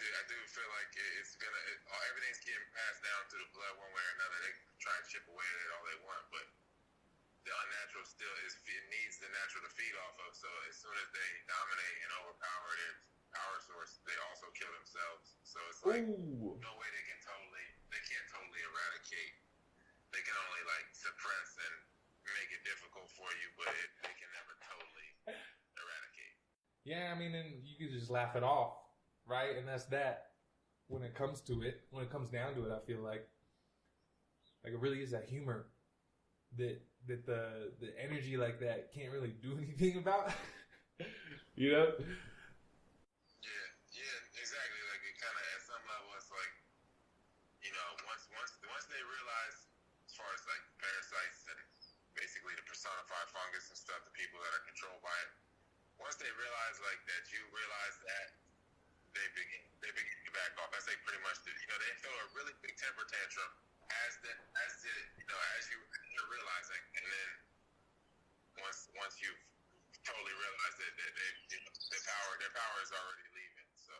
I do feel like everything's getting passed down through the blood one way or another. They can try and chip away at it all they want, but the unnatural still it needs the natural to feed off of. So as soon as they dominate and overpower their power source, they also kill themselves. So it's like no way they can't totally eradicate. They can only like suppress and make it difficult for you, but they can never totally eradicate. Yeah, I mean, and you can just laugh it off, right? And that's that. When it comes to it, when it comes down to it, I feel like it really is that humor that the energy like that can't really do anything about. You know? Yeah, exactly. Like it kind of at some level, it's like once they realize, as far as like parasites and basically the personified fungus and stuff, the people that are controlled by it. Once they realize like that, you realize that they begin to back off. I say pretty much that they throw a really big temper tantrum as you're realizing, and then once you've totally realized that their power is already leaving. So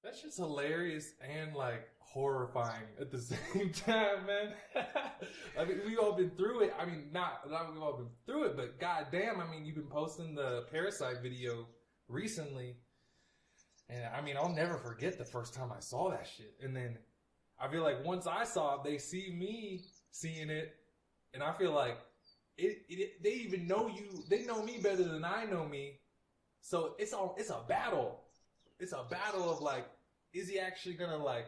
that's just hilarious and like horrifying at the same time, man. I mean, we've all been through it. I mean, not we've all been through it, but goddamn, I mean, you've been posting the Parasite video recently, and I mean, I'll never forget the first time I saw that shit. And then I feel like once I saw it, they see me seeing it, and I feel like they even know you. They know me better than I know me. So it's a battle. It's a battle of like, is he actually gonna like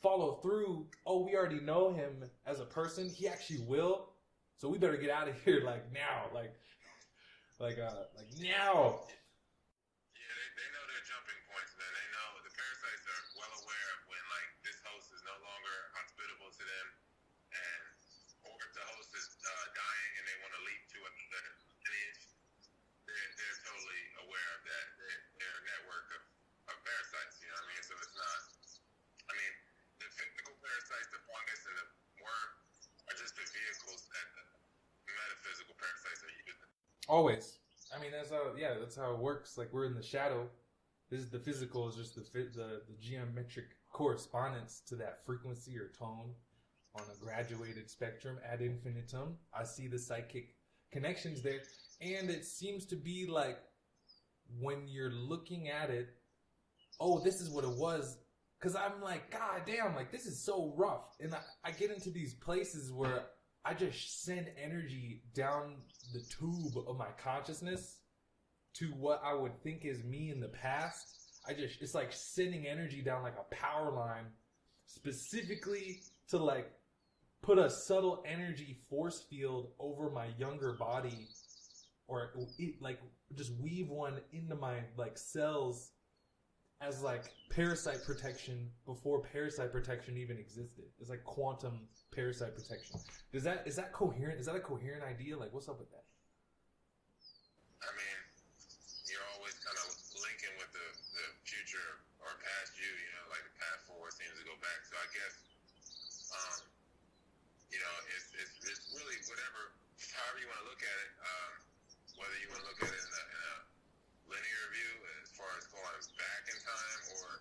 follow through? Oh, we already know him as a person. He actually will. So we better get out of here like now, like now. Yeah, they know their jumping points, man. They know the parasites are well aware of when like this host is no longer hospitable to them, and or if the host is dying and they want to leap to another lineage. They're totally aware of that. Their network of parasites, you know what I mean? So it's not, I mean, the physical parasites, the fungus and the worm are just the vehicles that the metaphysical parasites are using. Always. I mean, that's how it works. Like, we're in the shadow. This is the physical is just the geometric correspondence to that frequency or tone on a graduated spectrum ad infinitum. I see the psychic connections there. And it seems to be like when you're looking at it, oh, this is what it was. Because I'm like, God damn, like this is so rough. And I get into these places where I just send energy down the tube of my consciousness to what I would think is me in the past. It's like sending energy down like a power line specifically to like put a subtle energy force field over my younger body. Or like just weave one into my like cells as like parasite protection before parasite protection even existed. It's like quantum parasite protection. Is that coherent? Is that a coherent idea? Like, what's up with that? I mean, you're always kind of linking with the future or past you. Like the past forward seems to go back. So I guess, it's really whatever, however you want to look at it. Whether you want to look at it in a linear view as far as going back in time or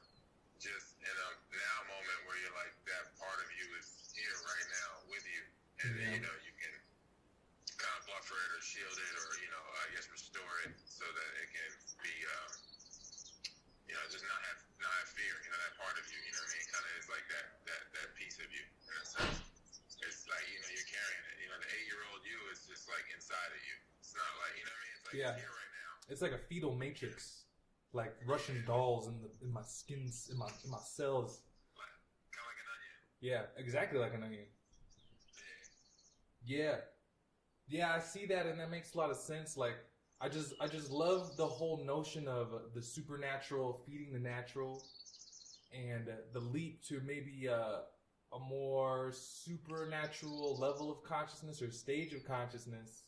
just in a now moment where you're like that part of you is here right now with you. And, you can kind of buffer it or shield it or, I guess restore it so that it can be, just not have fear, that part of you, you know what I mean? Kind of is like that piece of you in a sense. It's like, you're carrying it. The 8-year-old you is just like inside of you. It's not like, you know what I mean? It's like it's here right now. It's like a fetal matrix, like Russian dolls in my skins, in my cells. Kind of like an onion. Yeah, exactly like an onion. Yeah, I see that, and that makes a lot of sense. Like, I just love the whole notion of the supernatural feeding the natural, and the leap to maybe a more supernatural level of consciousness or stage of consciousness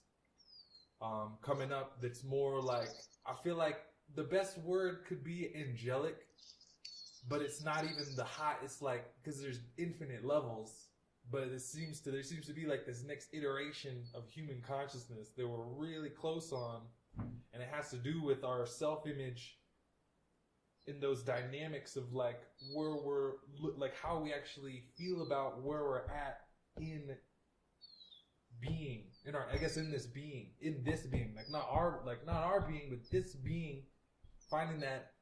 coming up. That's more like, I feel like the best word could be angelic, but it's not even the high. It's like, because there's infinite levels. But there seems to be like this next iteration of human consciousness that we're really close on, and it has to do with our self-image. in those dynamics of like where we're like how we actually feel about where we're at in being, in our, I guess, in this being, like not our being, but this being, finding that,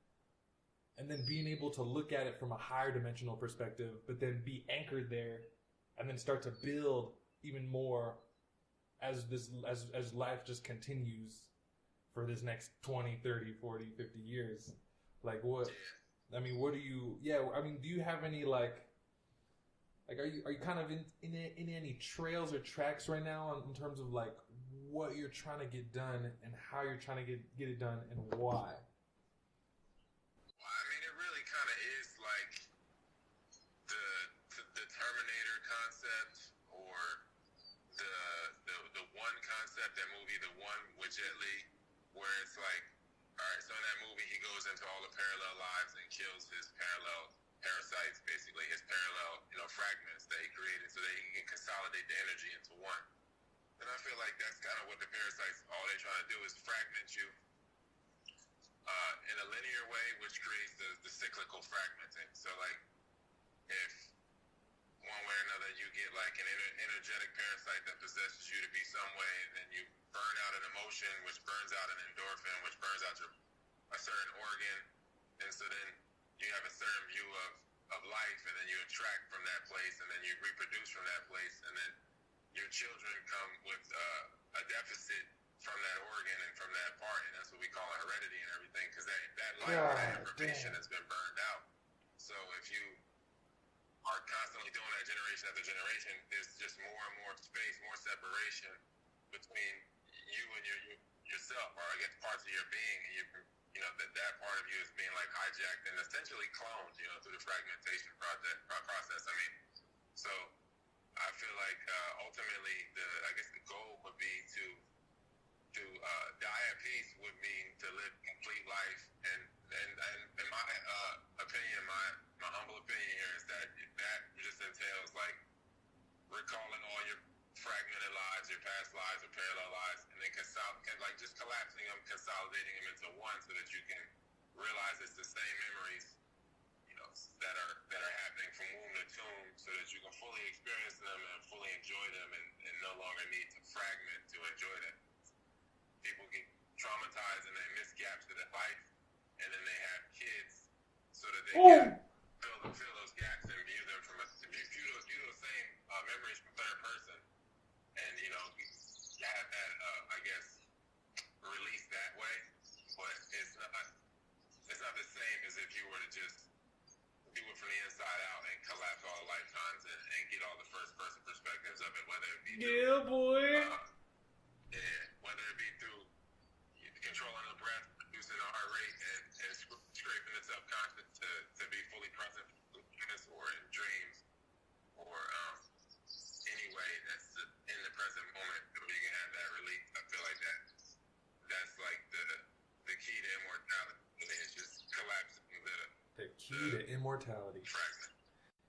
and then being able to look at it from a higher dimensional perspective, but then be anchored there, and then start to build even more as life just continues for this next 20, 30, 40, 50 years. Like what, I mean, what do you, I mean, do you have any like are you kind of in any trails or tracks right now in terms of like what you're trying to get done and how you're trying to get it done and why? Well, I mean, it really kind of is like the Terminator concept, or the one concept, that movie, The One with Jet Li, where it's like, all right, so in that movie he goes into all the parallel lives and kills his parallel parasites, basically his parallel, fragments that he created, so that he can consolidate the energy into one. And I feel like that's kind of what the parasites, all they're trying to do is fragment you in a linear way, which creates the cyclical fragmenting. So like, if one way or another you get like an energetic parasite that possesses you to be some way, and then you burn out an emotion, which burns out an endorphin, which burns out a certain organ, and so then you have a certain view of life, and then you attract from that place, and then you reproduce from that place, and then your children come with a deficit from that organ and from that part, and that's what we call heredity and everything, because that life, that information has been burned out. So if you are constantly doing that generation after generation, there's just more and more space, more separation between you and yourself, or I guess parts of your being, and that part of you is being like hijacked and essentially cloned, through the fragmentation process. I mean, so I feel like ultimately the goal would be to die at peace, would mean to live complete life, and in my opinion, my humble opinion here is that just entails like recalling all your fragmented lives, your past lives or parallel lives, and then just collapsing them, consolidating them into one, so that you can realize it's the same memories, that are happening from womb to tomb, so that you can fully experience them and fully enjoy them, and no longer need to fragment to enjoy them. People get traumatized and they miss gaps in their life, and then they have kids so that they can fill those gaps and view them view those same memories from third person, and have that I guess released that way. But it's not the same as if you were to just do it from the inside out and collapse all lifetimes and get all the first person perspectives of it, whether it be whether it be through controlling the breath, reducing the heart rate, and scraping the subconscious to be fully present or in dreams, or any way that's in the present moment where you can have that relief. I feel like that's like the key to immortality. It's just collapsing the key to immortality. Fragment.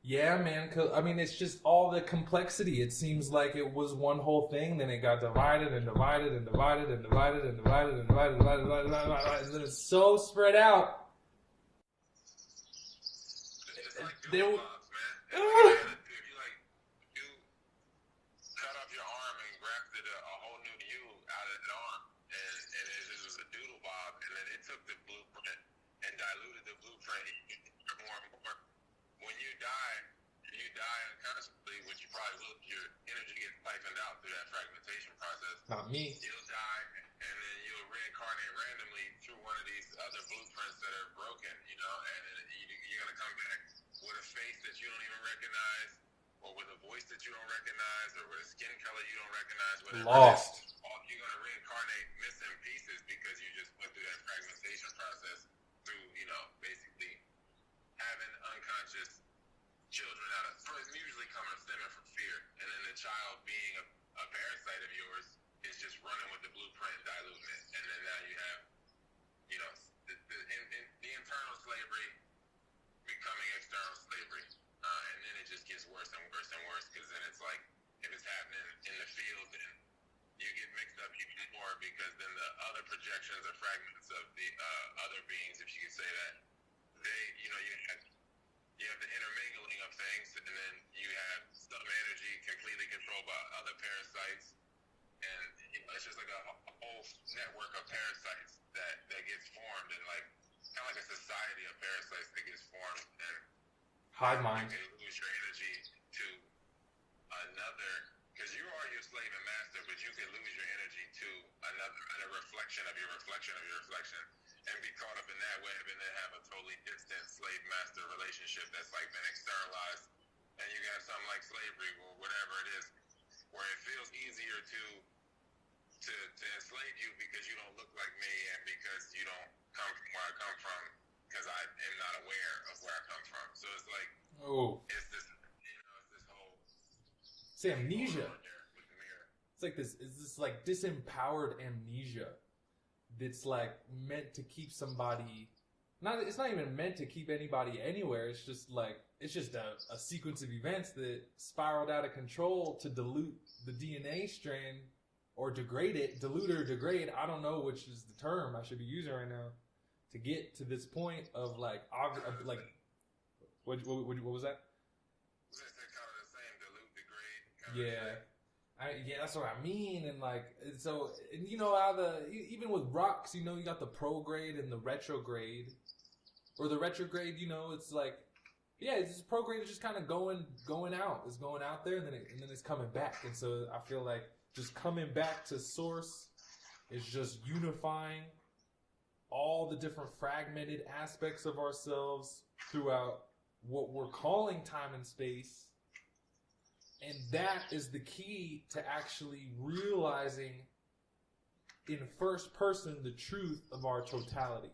Yeah, man. I mean, it's just all the complexity. It seems like it was one whole thing, then it got divided and divided and divided and divided and divided and divided and divided and then it's so spread out. It's like doodle blobs, man. If you cut off your arm and grafted a whole new you out of the arm, and it just was a doodle bob, and then it took the blueprint and diluted the blueprint more and more. When you die unconsciously, which you probably will, your energy gets siphoned out through that fragmentation process. Not me. You'll die, and then you'll reincarnate randomly through one of these other blueprints that are broken, and you're going to come back with a face that you don't even recognize, or with a voice that you don't recognize, or with a skin color you don't recognize, whatever. Lost. You're going to reincarnate missing pieces because you just went through that fragmentation process through, basically having unconscious children usually stemming from fear, and then the child being a parasite of yours is just running with the blueprint and diluting it, and then now you have, the internal slavery becoming external slavery, and then it just gets worse and worse and worse, because then it's like, if it's happening in the field, then you get mixed up even more, because then the other projections or fragments of the other beings, if you could say that, you have the intermingling of things, and then you have some energy completely controlled by other parasites, and it's just like a whole network of parasites that gets formed, and like kind of like a society of parasites that gets formed, and hive mind. you can lose your energy to another, because you are your slave and master, but you can lose your energy to a reflection of your reflection of your reflection, and be caught up in that web, and then have a totally distant slave master relationship that's like been externalized, and you got something like slavery or whatever it is, where it feels easier to enslave you because you don't look like me, and because you don't come from where I come from, because I am not aware of where I come from. So it's like, it's this, it's this whole. It's amnesia. It's like this. It's this like disempowered amnesia that's like meant to keep somebody. It's not even meant to keep anybody anywhere. It's just like a sequence of events that spiraled out of control to dilute the DNA strand or degrade it, dilute or degrade. I don't know which is the term I should be using right now to get to this point of like what was that? Yeah, that's what I mean, and like, so, and even with rocks, you got the prograde and the retrograde, or the retrograde, it's like, yeah, it's just prograde is just kind of going out, it's going out there, and then it's coming back, and so I feel like just coming back to source is just unifying all the different fragmented aspects of ourselves throughout what we're calling time and space. And that is the key to actually realizing in first person the truth of our totality.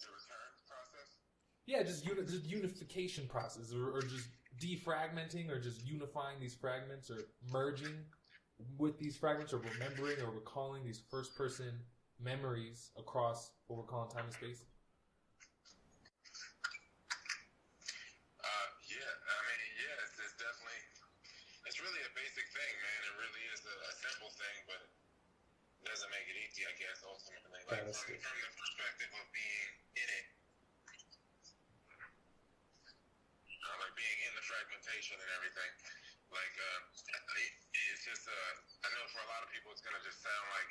The return process? Yeah, just unification process, or just defragmenting, or just unifying these fragments, or merging with these fragments, or remembering or recalling these first person memories across what we're calling time and space. It's really a basic thing, man. It really is a simple thing, but it doesn't make it easy, I guess, ultimately. Like, from the perspective of being in it, like being in the fragmentation and everything. Like, it's just, I know for a lot of people it's going to just sound like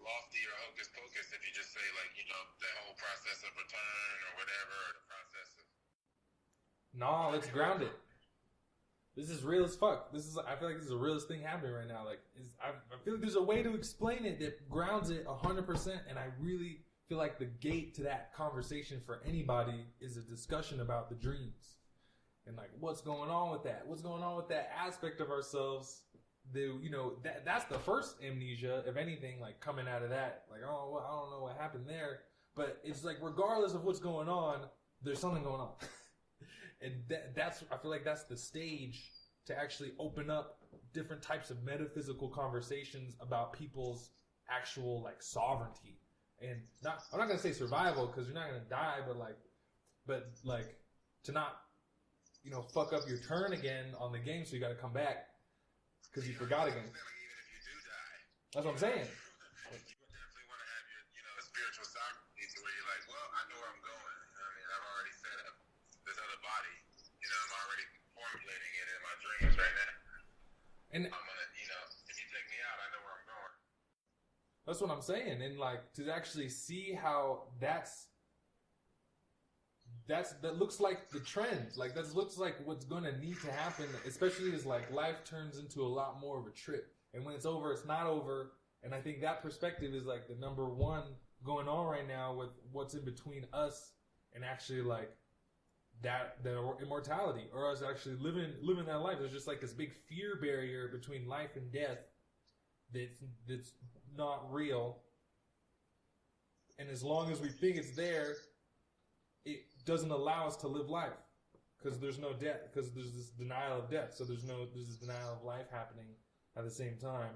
lofty or hocus pocus if you just say, like, the whole process of return or whatever, or the process of... No, let's ground it. This is real as fuck. I feel like this is the realest thing happening right now. Like, I feel like there's a way to explain it that grounds it 100%, and I really feel like the gate to that conversation for anybody is a discussion about the dreams. And like, what's going on with that? What's going on with that aspect of ourselves? That's the first amnesia, if anything, like coming out of that. Like, oh, well, I don't know what happened there. But it's like, regardless of what's going on, there's something going on. And I feel like that's the stage to actually open up different types of metaphysical conversations about people's actual like sovereignty. And I'm not gonna say survival, because you're not gonna die, but to not, fuck up your turn again on the game, so you gotta come back because you forgot again. Even if you do die, that's what I'm saying. You definitely want to have your, spiritual sovereignty, to where you're like, well, I know where I'm going. I've already set up this other body. I'm already formulating it in my dreams right now. And I'm gonna, if you take me out, I know where I'm going. That's what I'm saying. And like, to actually see how that looks like the trend. Like, that looks like what's gonna need to happen, especially as like life turns into a lot more of a trip. And when it's over, it's not over. And I think that perspective is like the number one going on right now with what's in between us and actually like that immortality, or us actually living that life. There's just like this big fear barrier between life and death that's not real. And as long as we think it's there, it doesn't allow us to live life, because there's no death, because there's this denial of death. So there's this denial of life happening at the same time.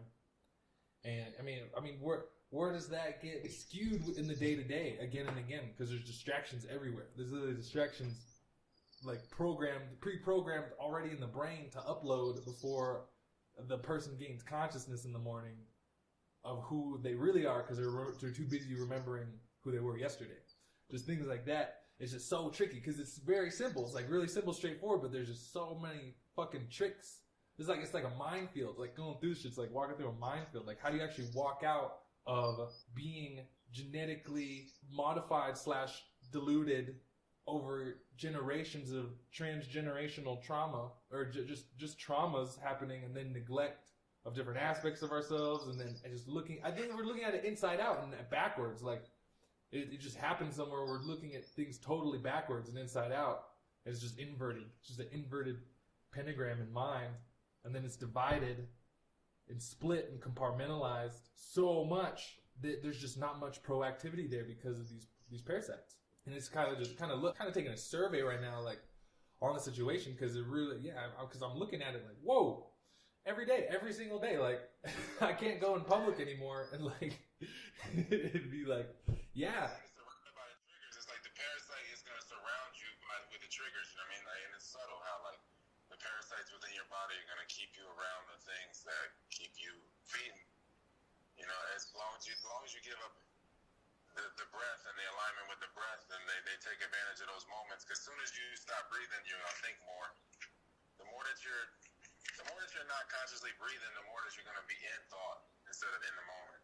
And I mean, where does that get skewed in the day to day again and again? Because there's distractions everywhere. There's literally distractions like pre-programmed already in the brain to upload before the person gains consciousness in the morning of who they really are because they're too busy remembering who they were yesterday. Just things like that. It's just so tricky because it's very simple. It's like really simple, straightforward, but there's just so many fucking tricks. It's like a minefield. Like going through shit. It's like walking through a minefield. Like how do you actually walk out of being genetically modified / diluted over generations of transgenerational trauma or just traumas happening, and then neglect of different aspects of ourselves, and then just looking. I think we're looking at it inside out and backwards. Like it just happens somewhere. We're looking at things totally backwards and inside out. And it's just inverted. It's just an inverted pentagram in mind, and then it's divided and split and compartmentalized so much that there's just not much proactivity there because of these parasites. And it's kind of taking a survey right now, like on the situation, because it really, because I'm looking at it like, whoa, every day, every single day, like I can't go in public anymore, and like it'd be like, yeah. Surrounded by the triggers, it's like the parasite is gonna surround you with the triggers. You know what I mean? Like, and it's subtle how like the parasites within your body are gonna keep you around the things that keep you feeding. You know, as long as you give up the breath and the alignment with the breath, and they take advantage of those moments. Because as soon as you stop breathing, you're gonna think more. The more that you're not consciously breathing, the more that you're gonna be in thought instead of in the moment.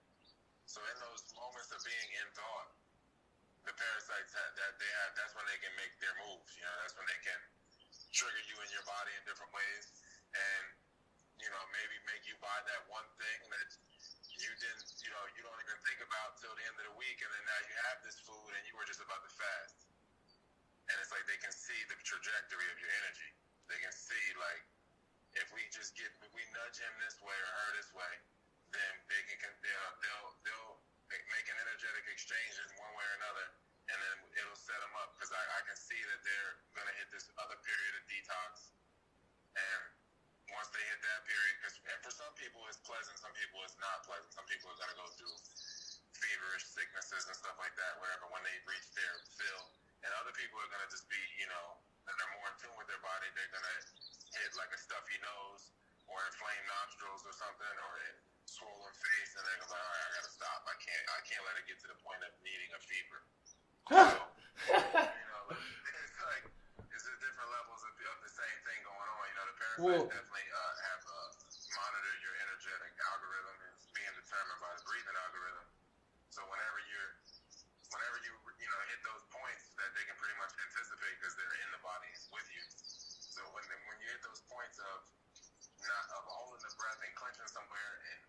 So in those moments of being in thought, the parasites that's when they can make their moves. You know, that's when they can trigger you in your body in different ways, and you know, maybe make you buy that one thing that you don't even think about till the end of the week, and then now you have this food and you were just about to fast. And it's like they can see the trajectory of your energy. They can see like if we nudge him this way or her this way, then they'll make an energetic exchange in one way or another, and then it'll set them up, because I can see that they're gonna hit this other period of detox, and once they hit that period, and for some people it's pleasant, some people it's not pleasant. Some people are going to go through feverish sicknesses and stuff like that, whatever, when they reach their fill. And other people are going to just be, you know, that they're more in tune with their body. They're going to hit like a stuffy nose or inflamed nostrils or something, or a swollen face, and they're going to be like, all right, I got to stop. I can't let it get to the point of needing a fever. So, you know, it's like, it's just different levels of the same thing going on. You know, the parasites definitely have monitor your energetic algorithm. It's being determined by the breathing algorithm. So whenever you hit those points that they can pretty much anticipate, because they're in the body with you. So when you hit those points of holding the breath and clenching somewhere and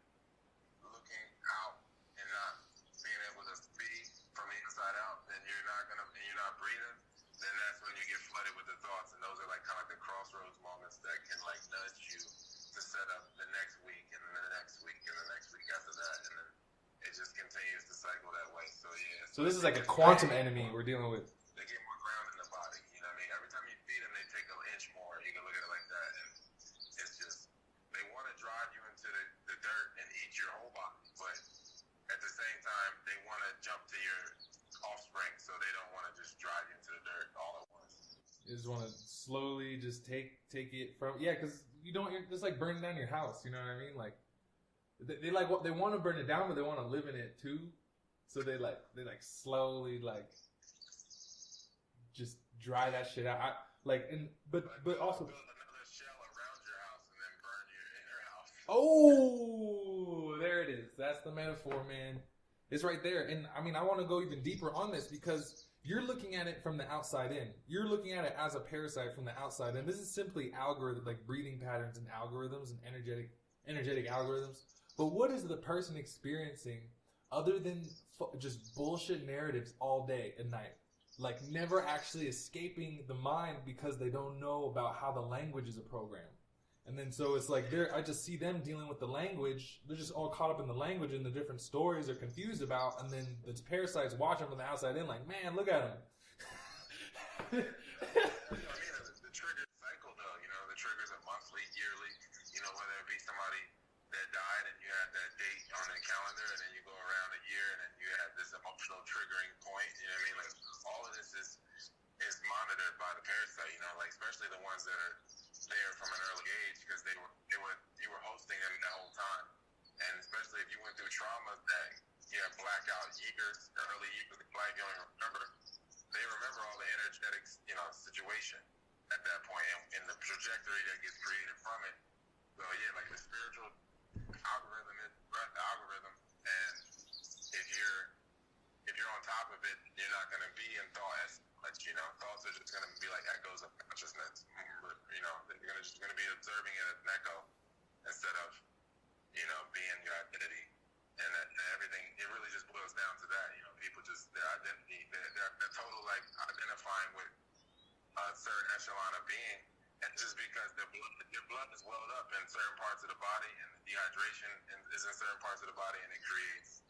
looking out and not being able to speak from the inside out, then you're not breathing. Then that's when you get flooded with the thoughts, and those are like kind of like the crossroads moments that can like nudge you to set up the next week and then the next week and the next week after that, and then it just continues to cycle that way. So yeah. So this is like a quantum enemy we're dealing with. They get more ground in the body. You know what I mean? Every time you feed them, they take an inch more. You can look at it like that, and it's just they want to drive you into the dirt and eat your whole body, but at the same time they want to jump to your offspring, so they don't want to just drive you into the dirt all at once. You just want to slowly just take it from, because you're just like burning down your house. You know what I mean? Like they want to burn it down, but they want to live in it too. So they slowly like just dry that shit out. But also build another shell around your house and then burn your inner house. Oh, there it is. That's the metaphor, man. It's right there. And I mean, I want to go even deeper on this, because you're looking at it from the outside in. You're looking at it as a parasite from the outside in. This is simply algorithm, like breathing patterns and algorithms and energetic algorithms. But what is the person experiencing other than just bullshit narratives all day and night? Like never actually escaping the mind because they don't know about how the language is a program. And then so it's like I just see them dealing with the language. They're just all caught up in the language and the different stories they're confused about. And then the parasites watching from the outside in like, man, look at him. The trigger cycle, though, you know, the triggers are monthly, yearly, you know, whether it be somebody that died and you had that date on the calendar, and then you go around a year and then you have this emotional triggering point, you know what I mean? Like all of this is monitored by the parasite, you know, like especially the ones that are there from an early age, because you were hosting them the whole time. And especially if you went through traumas that blackout years, early years of life, you don't even remember. They remember all the energetic, situation at that point and the trajectory that gets created from it. So yeah, like the spiritual algorithm is breath algorithm, and if you're on top of it, you're not going to be in thought as much. Thoughts are just going to be like echoes of consciousness. You're just going to be observing it as an echo instead of being your identity. And everything, it really just boils down to that. People just their identity, they're total like identifying with a certain echelon of being, and just because your blood is welled up in certain parts of the body, and the dehydration is in certain parts of the body, and it creates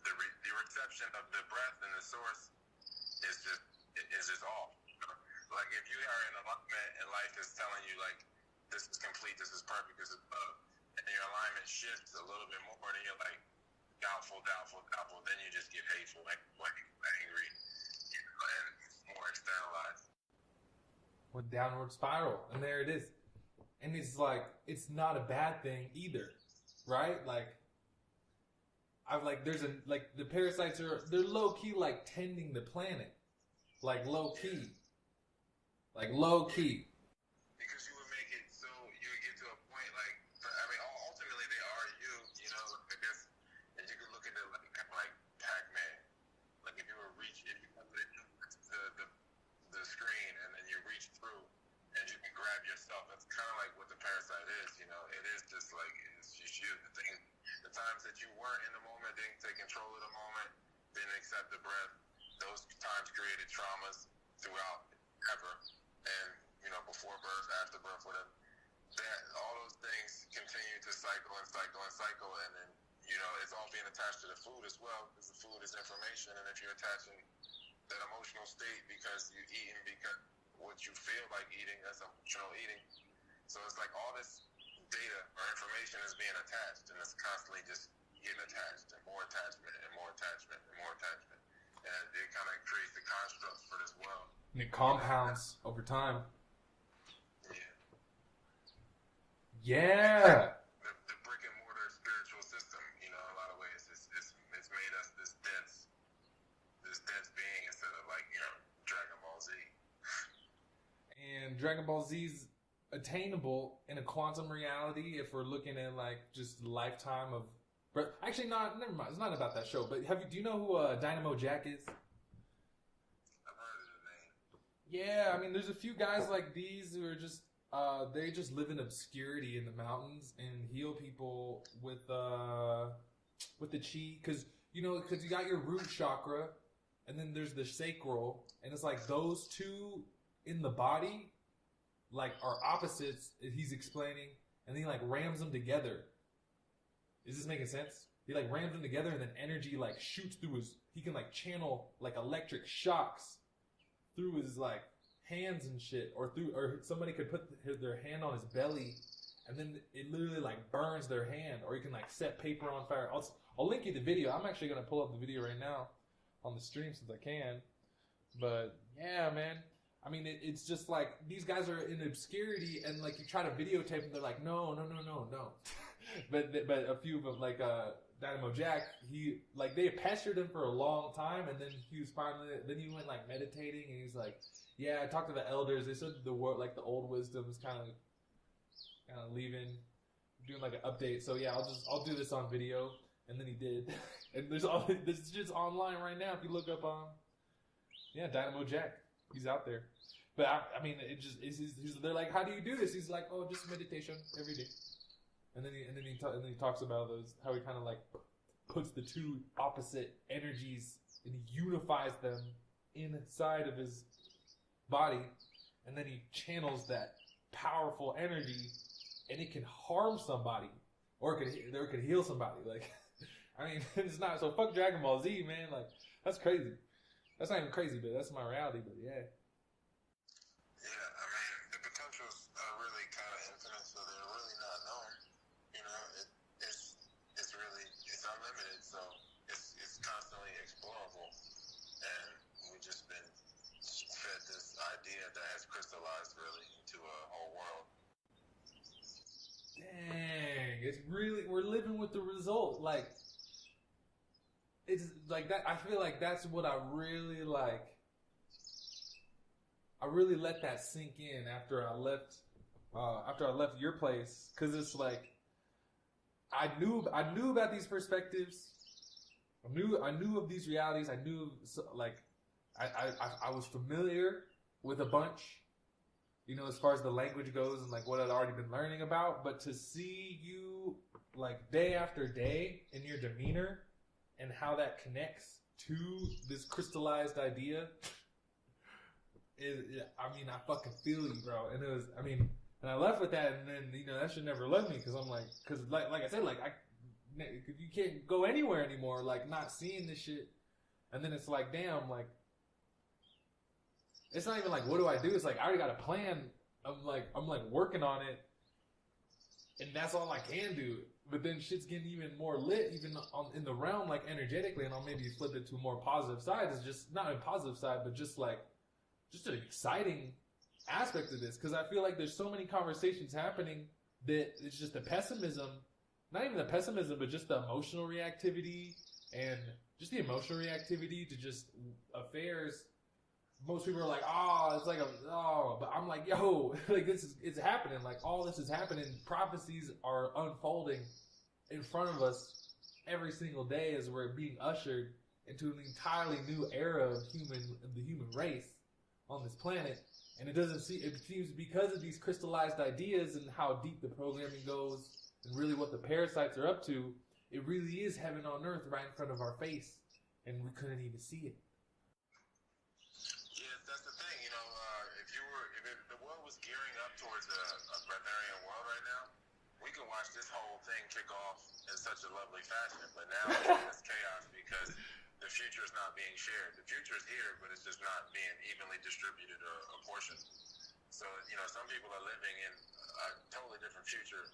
the reception of the breath and the source is just off. Like if you are in alignment and life is telling you like this is complete, this is perfect, this is love, and your alignment shifts a little bit more, then you're like doubtful, then you just get hateful, like angry, and more externalized. With downward spiral, and there it is. And it's like, it's not a bad thing either, right? Like, the parasites they're low key like tending the planet, like low key. Because you would make it so you would get to a point like, I mean, ultimately they are you, I guess, and you could look at it like kind of like Pac-Man. Like if you were the screen and then you reach through and you can grab yourself. That's kind of like what the parasite is, It is just like, it's just you. The times that you weren't in the moment, didn't take control of the moment, didn't accept the breath, those times created traumas throughout ever. And, before birth, after birth, whatever. All those things continue to cycle, and then, it's all being attached to the food as well, because the food is information, and if you're attaching that emotional state because you're eating because what you feel like eating, that's emotional eating. So it's like all this data or information is being attached, and it's constantly just getting attached, and more attachment, and more attachment, and more attachment. And it kind of creates the constructs for this world. And it compounds over time. Yeah. The brick and mortar spiritual system, in a lot of ways, it's made us this dense being instead of like, Dragon Ball Z. And Dragon Ball Z's attainable in a quantum reality if we're looking at like just lifetime of. But actually, never mind. It's not about that show. But do you know who Dynamo Jack is? I've heard of the name. Yeah, I mean, there's a few guys like these who are just they just live in obscurity in the mountains and heal people with the chi, because you got your root chakra, and then there's the sacral, and it's like those two in the body like are opposites. He's explaining, and then he like rams them together. Is this making sense? He like rams them together, and then energy like shoots through his. He can like channel like electric shocks through his like hands and shit, or somebody could put their hand on his belly, and then it literally like burns their hand, or you can like set paper on fire. I'll link you the video. I'm actually gonna pull up the video right now on the stream since I can. But yeah, man. I mean, it's just like these guys are in obscurity, and like you try to videotape them, they're like, no. but a few of them, like Dynamo Jack, they pestered him for a long time, and then he went like meditating, and he's like, yeah, I talked to the elders. They said the old wisdom is kind of leaving, doing like an update. So yeah, I'll do this on video, and then he did, and this is just online right now. If you look up Dynamo Jack. He's out there. But I mean, they're like, how do you do this? He's like, oh, just meditation every day. And then he talks about how he kind of like puts the two opposite energies and he unifies them inside of his body, and then he channels that powerful energy, and it can harm somebody, or it could heal somebody. Like, I mean, it's not so. Fuck Dragon Ball Z, man. Like, that's crazy. That's not even crazy, but that's my reality. But yeah. Yeah, I mean, the potential's really kind of infinite, so they're really not known. It's unlimited, so it's constantly explorable, and we've just been fed this idea that has crystallized really into a whole world. Dang, it's really, we're living with the result. Like, it's like that. I feel like that's what I really like. I really let that sink in after I left. After I left your place, because it's like I knew about these perspectives. I knew of these realities. I knew like I was familiar with a bunch, as far as the language goes and like what I'd already been learning about. But to see you like day after day in your demeanor and how that connects to this crystallized idea I fucking feel you, bro. And it was, and I left with that, and then that should never left me because I'm like, because like I said, like you can't go anywhere anymore, like not seeing this shit, and then it's like, damn, like it's not even like what do I do? It's like I already got a plan. I'm like working on it, and that's all I can do. But then shit's getting even more lit, even in the realm, like energetically, and I'll maybe flip it to a more positive side. It's just not a positive side, but just an exciting aspect of this, because I feel like there's so many conversations happening that it's just the pessimism, not even the pessimism, but just the emotional reactivity and just the emotional reactivity to just affairs. Most people are like, but I'm like, yo, like it's happening. Like all this is happening. Prophecies are unfolding in front of us every single day as we're being ushered into an entirely new era of the human race on this planet. And it seems because of these crystallized ideas and how deep the programming goes and really what the parasites are up to, it really is heaven on earth right in front of our face, and we couldn't even see it. Yeah, that's the thing, if the world was gearing up towards a breatharian world right now, we could watch this whole thing kick off in such a lovely fashion, but now it's chaos because the future is not being shared. The future is here, but it's just not being evenly distributed or apportioned. So, some people are living in a totally different future,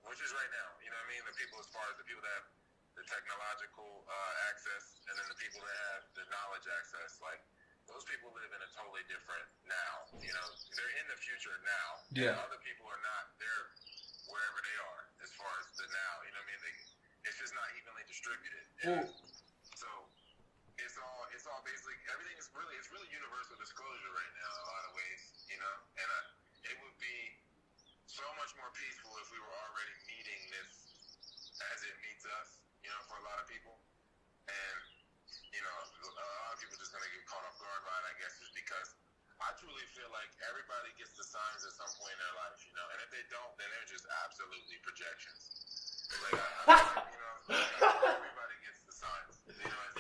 which is right now. You know what I mean? The people, as far as the people that have the technological access, and then the people that have the knowledge access, like, those people live in a totally different now. They're in the future now. Yeah. And other people are not. They're wherever they are as far as the now. You know what I mean? It's just not evenly distributed. So it's all basically everything is really universal disclosure right now in a lot of ways. And it would be so much more peaceful if we were already meeting this as it meets us. For a lot of people, and a lot of people just gonna get caught off guard by it, I guess, just because I truly feel like everybody gets the signs at some point in their life, and if they don't, then they're just absolutely projections. Like, everybody gets the signs, at some point,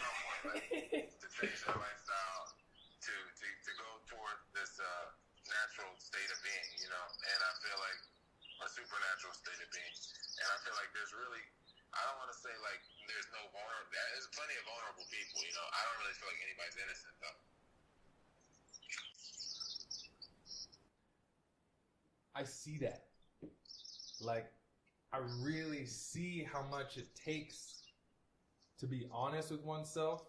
like, to change their lifestyle, to go toward this natural state of being, and I feel like a supernatural state of being, and I feel like there's really, I don't want to say like there's no vulnerable. There's plenty of vulnerable people. I don't really feel like anybody's innocent though. I see that. Like, I really see how much it takes to be honest with oneself,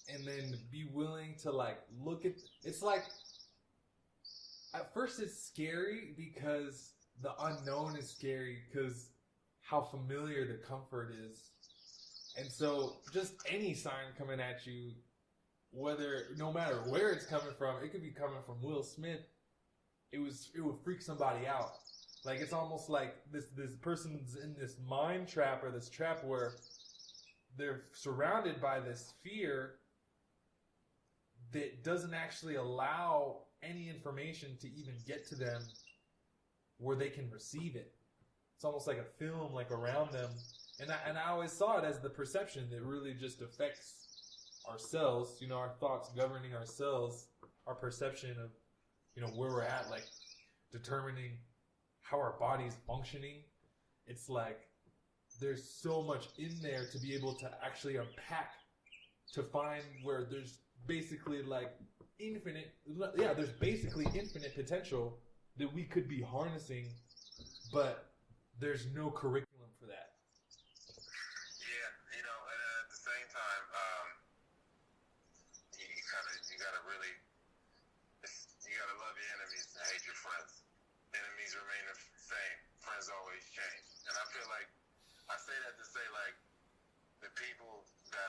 and then be willing to like look at. It's like at first it's scary because the unknown is scary because how familiar the comfort is. And so just any sign coming at you, no matter where it's coming from, it could be coming from Will Smith, it would freak somebody out. Like, it's almost like this person's in this mind trap, or this trap where they're surrounded by this fear that doesn't actually allow any information to even get to them where they can receive it. It's almost like a film, like, around them. And I always saw it as the perception that really just affects ourselves, our thoughts governing ourselves, our perception of, where we're at, like, determining how our body's functioning. It's like, there's so much in there to be able to actually unpack, to find where there's basically, like, there's basically infinite potential that we could be harnessing, but there's no curriculum for that. Yeah, and at the same time, you gotta love your enemies and hate your friends. Enemies remain the same. Friends always change. And I feel like, I say that to say, like, the people that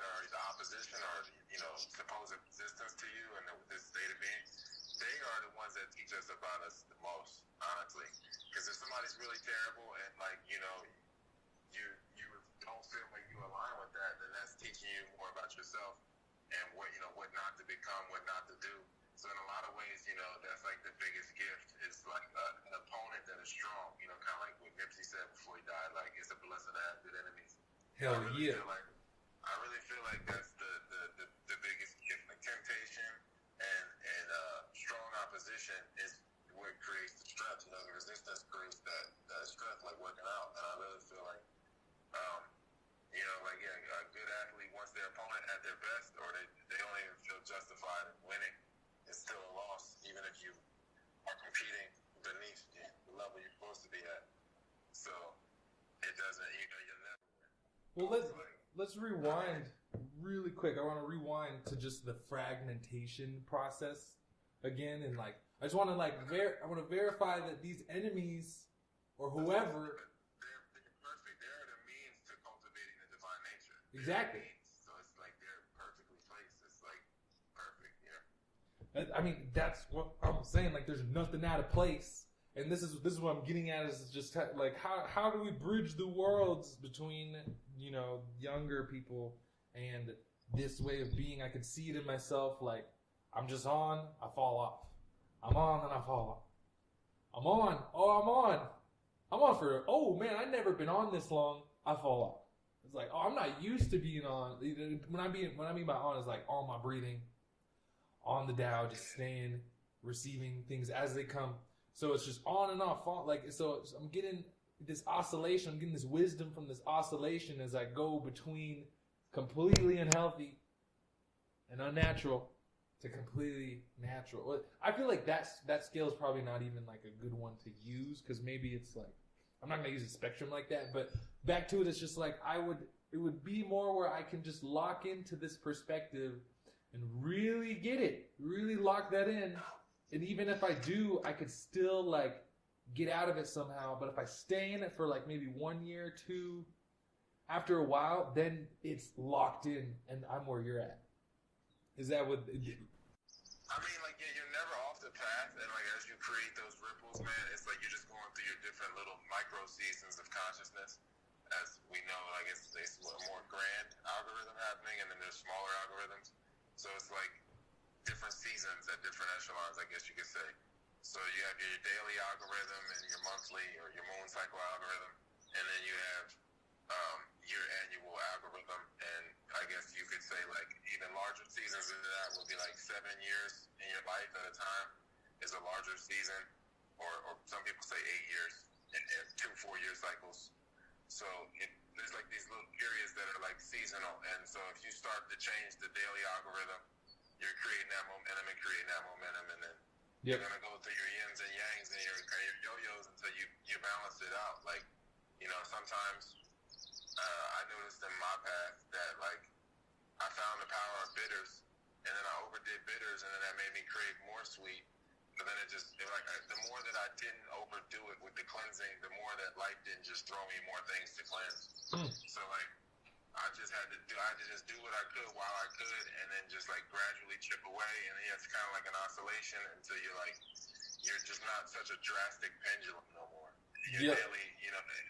just about us the most, honestly. Because if somebody's really terrible and like you don't feel like you align with that, then that's teaching you more about yourself and what not to become, what not to do. So in a lot of ways, that's like the biggest gift is like an opponent that is strong. Kind of like what Nipsey said before he died. Like it's a blessing to have good enemies. Hell yeah. I really feel like that's the biggest gift. Like temptation and strong opposition is what creates the strength. The resistance creates that strength, like working out. And I really feel like, a good athlete, once their opponent at their best, or they don't even feel justified in winning, it's still a loss, even if you are competing beneath the level you're supposed to be at. So it doesn't, you'll never win. Well, let's rewind really quick. I want to rewind to just the fragmentation process again, and like I just want to I want to verify that these enemies or whoever. They're perfect. They're the means to cultivating the divine nature. Exactly. So it's like they're perfectly placed. It's like perfect. Yeah. I mean, that's what I'm saying. Like, there's nothing out of place. And this is what I'm getting at is just like how do we bridge the worlds between younger people and this way of being? I can see it in myself. Like I'm just on, I fall off. I'm on and I fall off. I'm on. Oh, I'm on. I'm on for. Oh man, I've never been on this long. I fall off. It's like, oh, I'm not used to being on. When I mean by on is like on my breathing, on the Tao, just staying, receiving things as they come. So it's just on and off. So I'm getting this oscillation. I'm getting this wisdom from this oscillation as I go between completely unhealthy and unnatural to completely natural. I feel like that scale is probably not even like a good one to use because maybe it's like I'm not gonna use a spectrum like that. But back to it, it's just like it would be more where I can just lock into this perspective and really get it, really lock that in. And even if I do, I could still like get out of it somehow. But if I stay in it for like maybe 1 year, 2, after a while, then it's locked in and I'm where you're at. Is that what? I mean, like, yeah, you're never off the path, and like as you create those ripples, man, it's like you're just going through your different little micro seasons of consciousness. As we know, like it's a more grand algorithm happening, and then there's smaller algorithms. So it's like different seasons at different echelons, I guess you could say. So you have your daily algorithm and your monthly or your moon cycle algorithm, and then you have your annual algorithm, and I guess you could say like even larger seasons of that will be like 7 years in your life at a time is a larger season, or some people say 8 years in 2 4-year cycles. So there's like these little periods that are like seasonal, and so if you start to change the daily algorithm, you're creating that momentum and then you're gonna go through your yins and yangs and your yo-yos until you balance it out. Like sometimes I noticed in my path that like I found the power of bitters, and then I overdid bitters, and then that made me crave more sweet. But then the more that I didn't overdo it with the cleansing, the more that life didn't just throw me more things to cleanse. So like I just had to just do what I could while I could, and then just like gradually chip away, and then it's kind of like an oscillation until you're just not such a drastic pendulum no more. Your daily,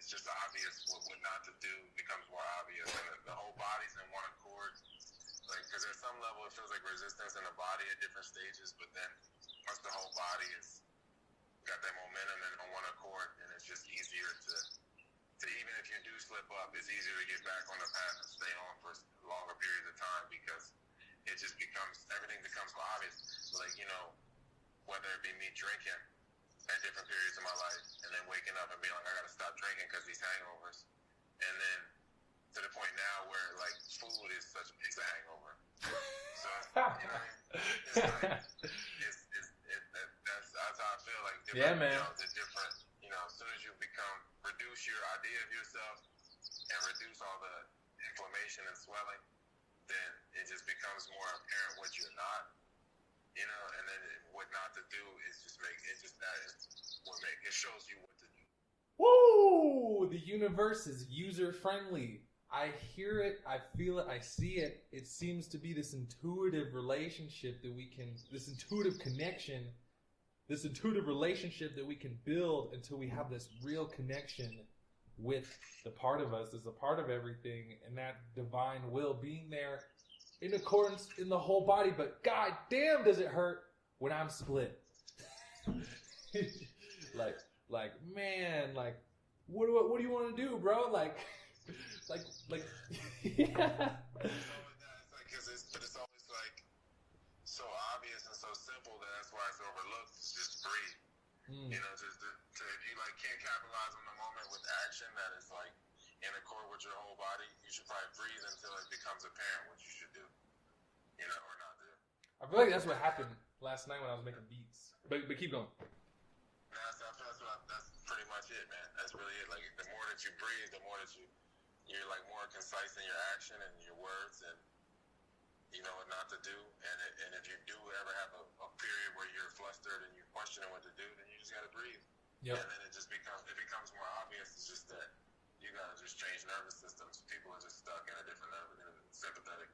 it's just obvious what not to do becomes more obvious, and the whole body's in one accord. Like, because at some level it feels like resistance in the body at different stages, but then once the whole body is got that momentum and on one accord, and it's just easier to even if you do slip up, it's easier to get back on the path and stay on for longer periods of time because it just everything becomes obvious. Like, whether it be me drinking at different periods of my life and then waking up and being like, I gotta stop drinking because these hangovers. And then to the point now where like food is a hangover. So, it's like, that's how I feel like different, man. The different, as soon as you reduce your idea of yourself and reduce all the inflammation and swelling, then it just becomes more apparent what you're not, and then what not to do is it shows you what to do. Woo! The universe is user friendly. I hear it, I feel it, I see it. It seems to be this intuitive relationship this intuitive connection, this intuitive relationship that we can build until we have this real connection with the part of us as a part of everything, and that divine will being there in accordance in the whole body. But god damn, does it hurt when I'm split. like man, like what do you want to do, bro? Like yeah. But it's always like so obvious and so simple that that's why it's overlooked. It's just breathe. You know, just if you like can't capitalize on the moment with action that is like in accord with your whole body, you should probably breathe until it becomes apparent what you should do. You know, or not do. I feel like that's what happened last night when I was making beats. But keep going. That's pretty much it, man. That's really it. Like the more that you breathe, the more that you're like more concise in your action and your words, and you know what not to do. And if you do ever have a period where you're flustered and you're questioning what to do, then you just gotta breathe. Yep. And then it becomes more obvious. It's just that you gotta just change nervous systems. People are just stuck in a different nervous, sympathetic.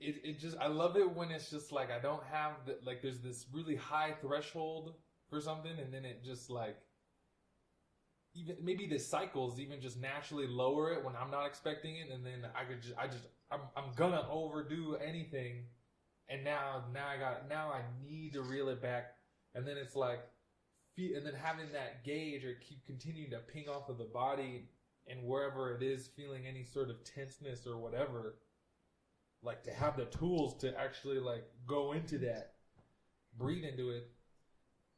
It just, I love it when it's just like I don't have the, like there's this really high threshold for something, and then it just like even maybe the cycles even just naturally lower it when I'm not expecting it, and then I'm gonna overdo anything, and now I need to reel it back, and then it's like, and then having that gauge or keep continuing to ping off of the body and wherever it is feeling any sort of tenseness or whatever, like to have the tools to actually like go into that, breathe into it.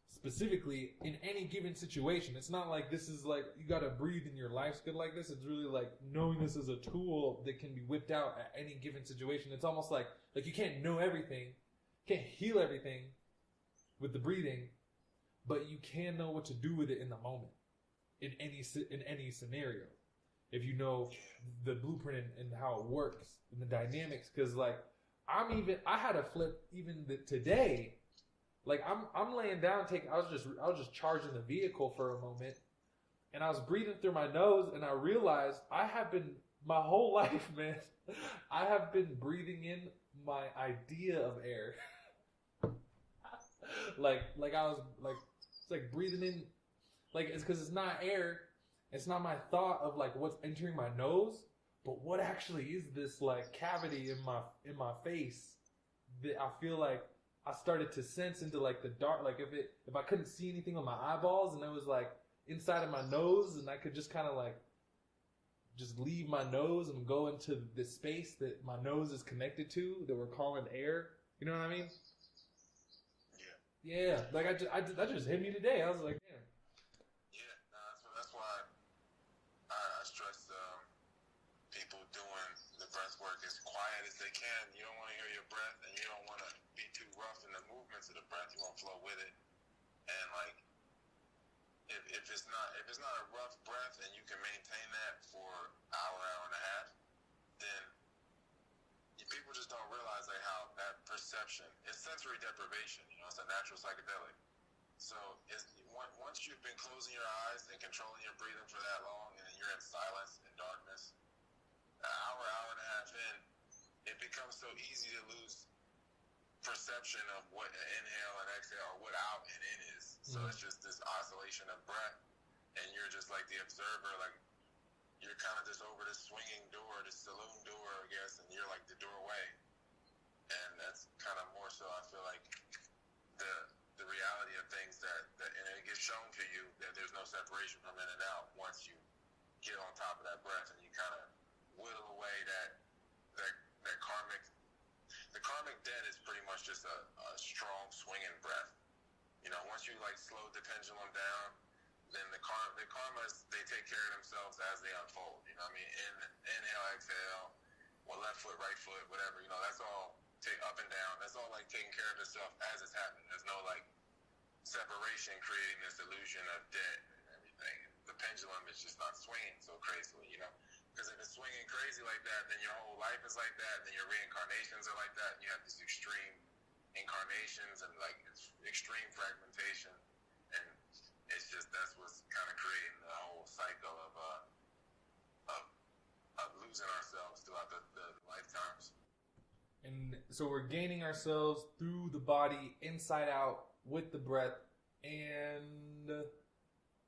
Specifically in any given situation. It's not like this is like you gotta breathe and your life's good like this. It's really like knowing this is a tool that can be whipped out at any given situation. It's almost like you can't know everything, can't heal everything with the breathing, but you can know what to do with it in the moment, in any scenario. If you know the blueprint and how it works and the dynamics, because like I had a flip even today. Like I'm laying down, I was just charging the vehicle for a moment, and I was breathing through my nose, and I realized I have been my whole life, man. I have been breathing in my idea of air. like I was like it's like breathing in, like it's because it's not air, it's not my thought of like what's entering my nose, but what actually is this like cavity in my face that I feel like I started to sense into like the dark, like if I couldn't see anything with my eyeballs and it was like inside of my nose, and I could just kind of like just leave my nose and go into the space that my nose is connected to that we're calling air. You know what I mean? Yeah. Like that just hit me today. I was like, damn. Yeah. That's why I stress people doing the breath work as quiet as they can. You don't want to hear your breath, and you don't want to be too rough in the movements of the breath. You want to flow with it, and like if it's not a rough breath, and you can maintain that for hour and a half, then people just don't realize like how that perception is sensory deprivation. You know, it's a natural psychedelic. So once you've been closing your eyes and controlling your breathing for that long, and you're in silence and darkness, an hour and a half in, it becomes so easy to lose perception of what an inhale and exhale, or what out and in is. So it's just this oscillation of breath, and you're just like the observer, like you're kind of just over this swinging door, this saloon door, I guess, and you're like the doorway. And that's kind of more so, I feel like, the reality of things that and it gets shown to you that there's no separation from in and out once you get on top of that breath, and you kind of whittle away that karmic. The karmic debt is pretty much just a strong swinging breath. You know, once you like slow the pendulum down, then the karmas, they take care of themselves as they unfold. You know what I mean? Inhale, exhale, left foot, right foot, whatever. You know, that's all up and down. That's all like taking care of itself as it's happening. There's no like separation creating this illusion of debt and everything. The pendulum is just not swinging so crazily, you know? Because if it's swinging crazy like that, then your whole life is like that, then your reincarnations are like that, and you have these extreme incarnations and like extreme fragmentation, and it's just, that's what's kind of creating the whole cycle of losing ourselves throughout the lifetimes. And so we're gaining ourselves through the body, inside out, with the breath and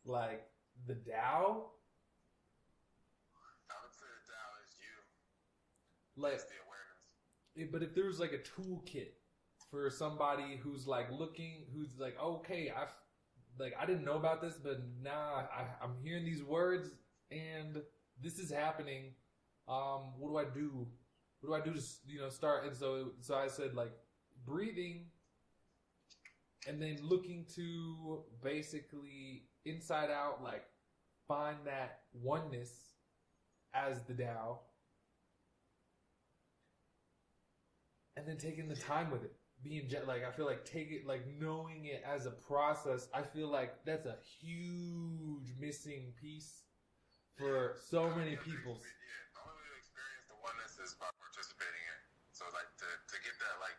like the Tao. I would say the Tao is you. Like, It's the awareness. but if there was like a toolkit for somebody who's like looking, who's like, okay, I didn't know about this, but now I'm hearing these words and this is happening. What do I do? What do I do to start? And so I said like breathing, and then looking to basically inside out, like find that oneness as the Tao, and then taking the time with it. Like, I feel like knowing it as a process. I feel like that's a huge missing piece for so many people. Yeah, the only way to experience the oneness is by participating in. So like to get that, like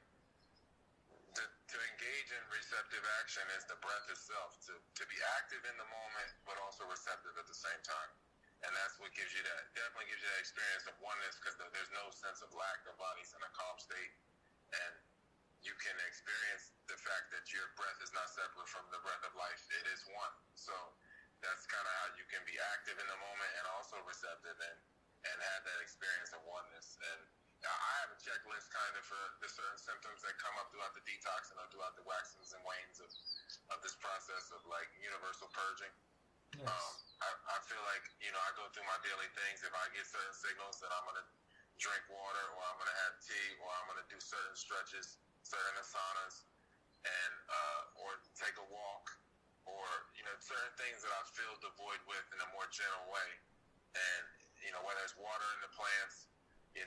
to engage in receptive action is the breath itself. To be active in the moment, but also receptive at the same time. And that's what gives you definitely gives you that experience of oneness, because there's no sense of lack. The body's in a calm state, and you can experience the fact that your breath is not separate from the breath of life. It is one. So that's kind of how you can be active in the moment and also receptive and have that experience of oneness. And I have a checklist kind of for the certain symptoms that come up throughout the detox and throughout the waxings and wanes of this process of like universal purging. Nice. I feel like, I go through my daily things. If I get certain signals that I'm going to drink water, or I'm going to have tea, or I'm going to do certain stretches, certain asanas, and or take a walk, or certain things that I fill the void with in a more general way. And whether it's water in the plants, you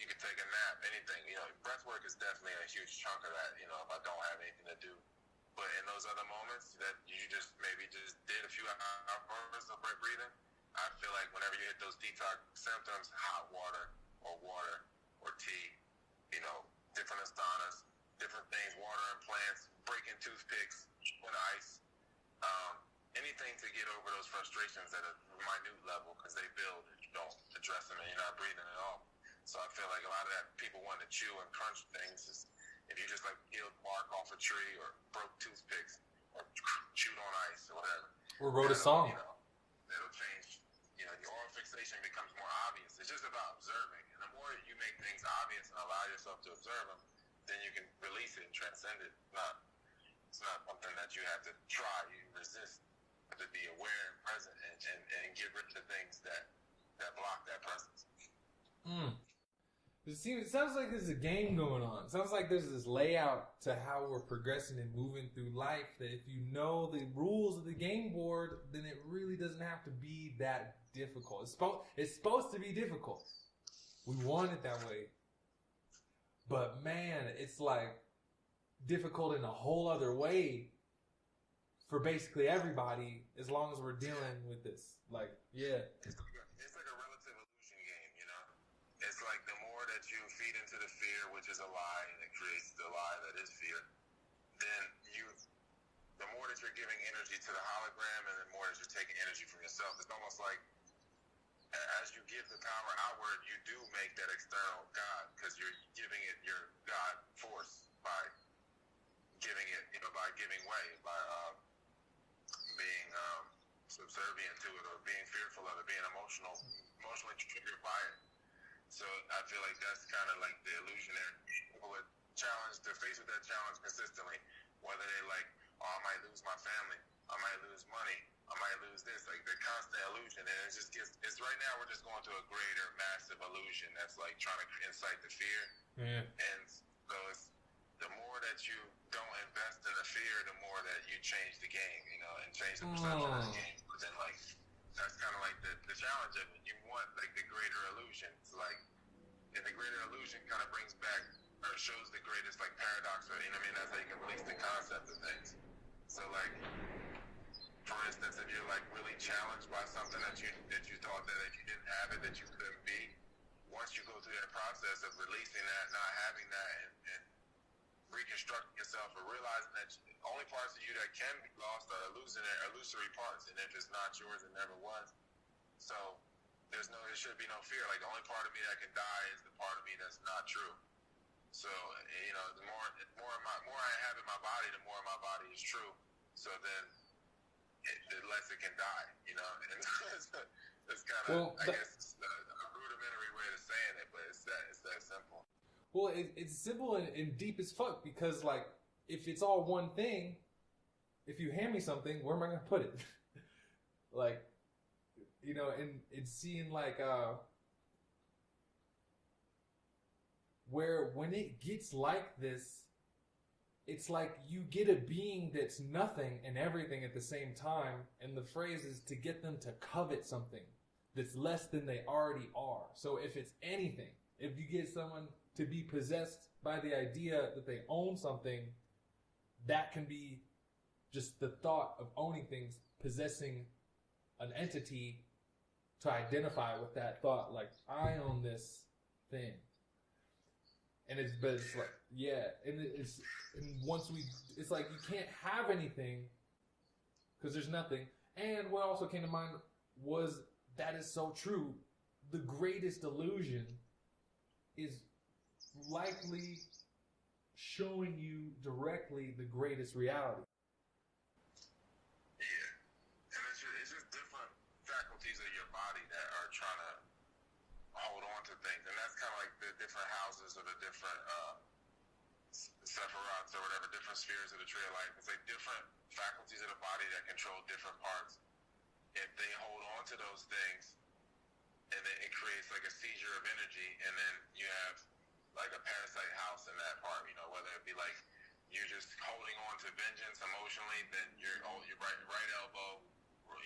can take a nap, anything. Breath work is definitely a huge chunk of that. If I don't have anything to do. But in those other moments that you maybe just did a few hours of breathing, I feel like whenever you hit those detox symptoms, hot water or tea, different asanas, different things, water and plants, breaking toothpicks with ice, anything to get over those frustrations at a minute level, because they build if you don't address them and you're not breathing at all. So I feel like a lot of that people want to chew and crunch things is if you just like peeled bark off a tree or broke toothpicks or chewed on ice or whatever. Or wrote a song. That'll change. Your oral fixation becomes more obvious. It's just about observing. And the more you make things obvious and allow yourself to observe them, then you can release it and transcend it. It's not something that you have to try. You resist. You have to be aware and present and get rid of the things that block that presence. It sounds like there's a game going on. It sounds like there's this layout to how we're progressing and moving through life, that if you know the rules of the game board, then it really doesn't have to be that difficult. It's supposed to be difficult. We want it that way. But man, it's like difficult in a whole other way for basically everybody, as long as we're dealing with this. Like, yeah. It's like a relative illusion game, It's like the more that you feed into the fear, which is a lie, and it creates the lie that is fear, then the more that you're giving energy to the hologram, and the more that you're taking energy from yourself. It's almost like as you give the power outward, you do make that external God, because you're giving it your God force by giving it, by giving way, by being subservient to it, or being fearful of it, being emotionally triggered by it. So I feel like that's kind of like the illusionary. People would they're faced with that challenge consistently, whether they like, oh, I might lose my family, I might lose money, I might lose this, like the constant illusion. And it's right now we're just going through a greater, massive illusion that's like trying to incite the fear. Yeah. And so it's the more that you don't invest in the fear, the more that you change the game, and change the perception of the game. But then like, that's kind of like the challenge of it. You want like the greater illusion. It's like, and the greater illusion kind of brings back or shows the greatest like paradox, or that's how you can release the concept of things. So like, for instance, if you're like really challenged by something that you thought that if you didn't have it that you couldn't be, once you go through that process of releasing that, not having that, and reconstructing yourself, or realizing that the only parts of you that can be lost are illusory parts, and if it's not yours, it never was. So there should be no fear. Like, the only part of me that can die is the part of me that's not true. So the more more I have in my body, the more my body is true. So then, the less it can die. You know, and it's kind of, I guess, it's a rudimentary way of saying it, but it's that simple. Well, it's simple and deep as fuck because, like, if it's all one thing, if you hand me something, where am I going to put it? Like, you know, and it's seeing, like, where when it gets like this, it's like you get a being that's nothing and everything at the same time, and the phrase is to get them to covet something that's less than they already are. So if it's anything, if you get someone to be possessed by the idea that they own something, that can be just the thought of owning things, possessing an entity to identify with that thought, like, I own this thing. And it's like, yeah, and it's like you can't have anything because there's nothing. And what also came to mind was that is so true. The greatest illusion is likely showing you directly the greatest reality. Yeah, and it's just different faculties of your body that are trying to hold on to things, and that's kind of like the different houses or the different sephirots or whatever, different spheres of the tree of life. It's like different faculties of the body that control different parts. If they hold on to those things, and then it creates like a seizure of energy, and then you have like a parasite house in that part, you know, whether it be like you're just holding on to vengeance emotionally, then your right elbow,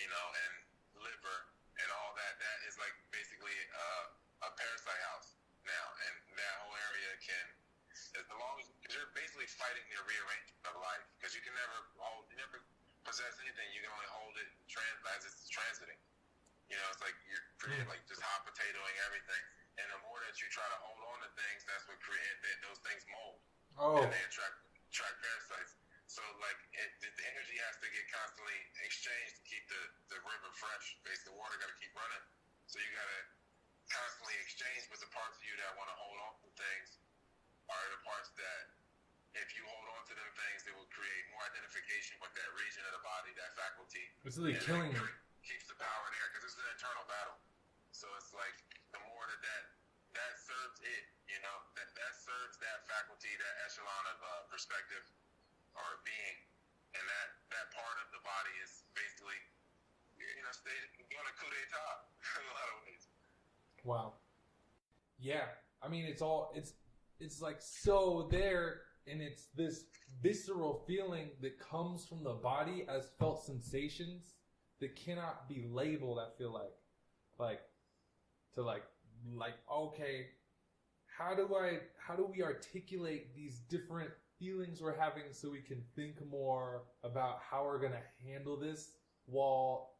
you know, and liver and all that is like basically a parasite house now, and that whole area can, as long as you're basically fighting the rearrangement of life, because you never possess anything, you can only hold it as it's transiting. You know, it's like you're creating like just hot potatoing everything. And the more that you try to hold on to things, that's what those things mold. Oh. And they attract parasites. So like the energy has to get constantly exchanged to keep the river fresh. Basically, the water got to keep running. So you got to constantly exchange with the parts of you that want to hold on to things are the parts that, if you hold on to them things, they will create more identification with that region of the body, that faculty. It's really killing them. Keeps the power there because it's an internal battle. So it's like the more that serves it, you know, that serves that faculty, that echelon of perspective or being, and that part of the body is basically, you know, doing a coup d'etat in a lot of ways. Wow. Yeah, I mean, it's like so there, and it's this visceral feeling that comes from the body as felt sensations that cannot be labeled. I feel like okay, how do we articulate these different feelings we're having so we can think more about how we're gonna handle this while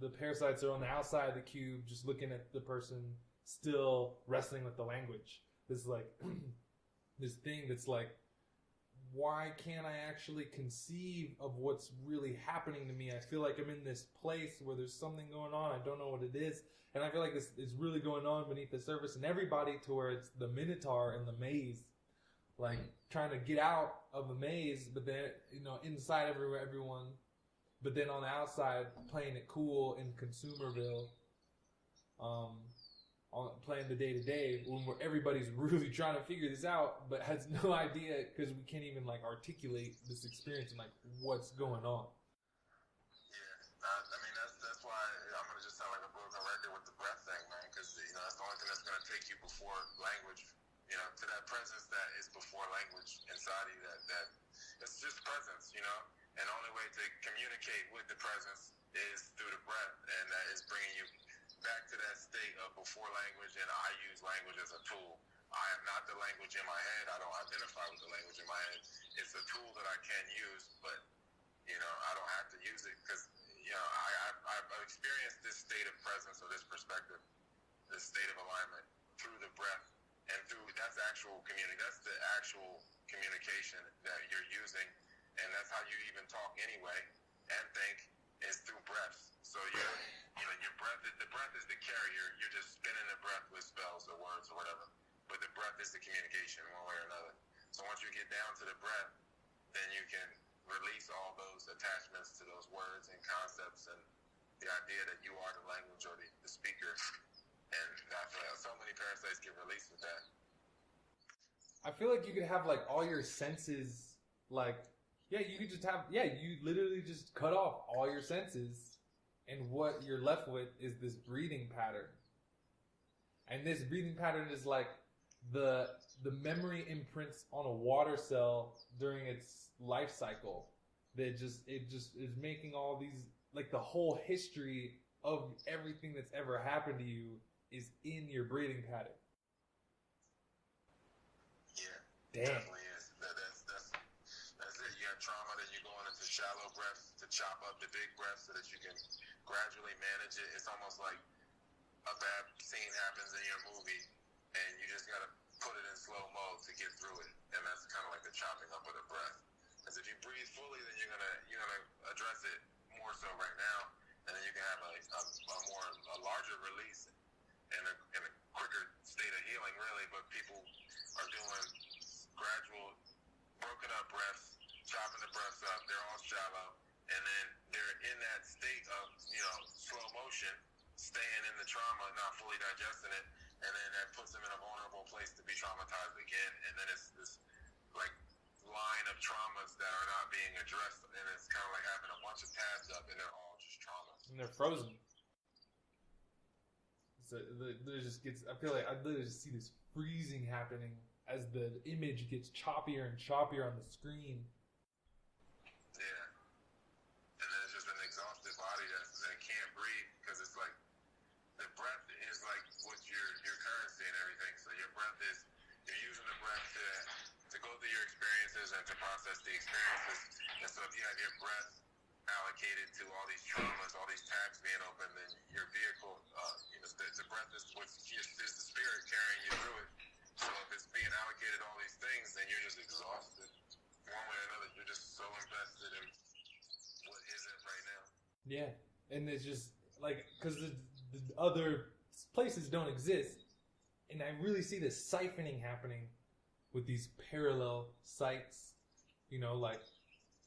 the parasites are on the outside of the cube just looking at the person still wrestling with the language. This like this thing that's like, why can't I actually conceive of what's really happening to me? I feel like I'm in this place where there's something going on. I don't know what it is. And I feel like this is really going on beneath the surface in everybody, to where it's the Minotaur in the maze, like trying to get out of the maze, but then, you know, inside everyone, but then on the outside playing it cool in Consumerville, playing the day-to-day when everybody's really trying to figure this out, but has no idea because we can't even like articulate this experience and like what's going on. Yeah, I mean that's why I'm gonna just sound like a broken record with the breath thing, man. Because you know that's the only thing that's gonna take you before language. You know, to that presence that is before language inside of you. That it's just presence. You know, and the only way to communicate with the presence is through the breath, and that is bringing you back to that state of before language. And I use language as a tool. I am not the language in my head. I don't identify with the language in my head. It's a tool that I can use, but you know, I don't have to use it because, you know, I've experienced this state of presence or this perspective, this state of alignment through the breath, and through that's the actual communication that you're using, and that's how you even talk anyway and think is through breaths. So your breath, the breath is the carrier. You're just spinning the breath with spells or words or whatever. But the breath is the communication one way or another. So once once you get down to the breath, then you can release all those attachments to those words and concepts and the idea that you are the language or the speaker. And I feel like so many parasites get released with that. I feel like you could have like all your senses, like, yeah, you could just have, yeah, you literally just cut off all your senses, and what you're left with is this breathing pattern. And this breathing pattern is like the memory imprints on a water cell during its life cycle. That it just is making all these, like the whole history of everything that's ever happened to you is in your breathing pattern. Yeah, damn. Definitely is. That's it. You have trauma, then you're going into shallow breaths to chop up the big breaths so that you can gradually manage it. It's almost like a bad scene happens in your movie, and you just gotta put it in slow mode to get through it. And that's kind of like the chopping up of the breath. Because if you breathe fully, then you're gonna address it more so right now, and then you can have a larger release and a quicker state of healing, really. But people are doing gradual, broken up breaths, chopping the breaths up. They're all shallow, and then they're in that state of slow motion, staying in the trauma, not fully digesting it, and then that puts them in a vulnerable place to be traumatized again. And then it's this like line of traumas that are not being addressed, and it's kind of like having a bunch of tabs up, and they're all just traumas. And they're frozen. So there just gets, I feel like I literally just see this freezing happening as the image gets choppier and choppier on the screen. Yeah. And then it's just an exhausted body that can't breathe, because it's like the breath is like what your currency and everything. So your breath is, you're using the breath to go through your experiences and to process the experiences. And so if you have your breath allocated to all these traumas, all these tabs being open, then your vehicle, the breath is the spirit carrying you through it. So if it's being allocated all these things, then you're just exhausted. One way or another, you're just so invested in what isn't right now. Yeah, and it's just like, because the other places don't exist, and I really see this siphoning happening with these parallel sites. Like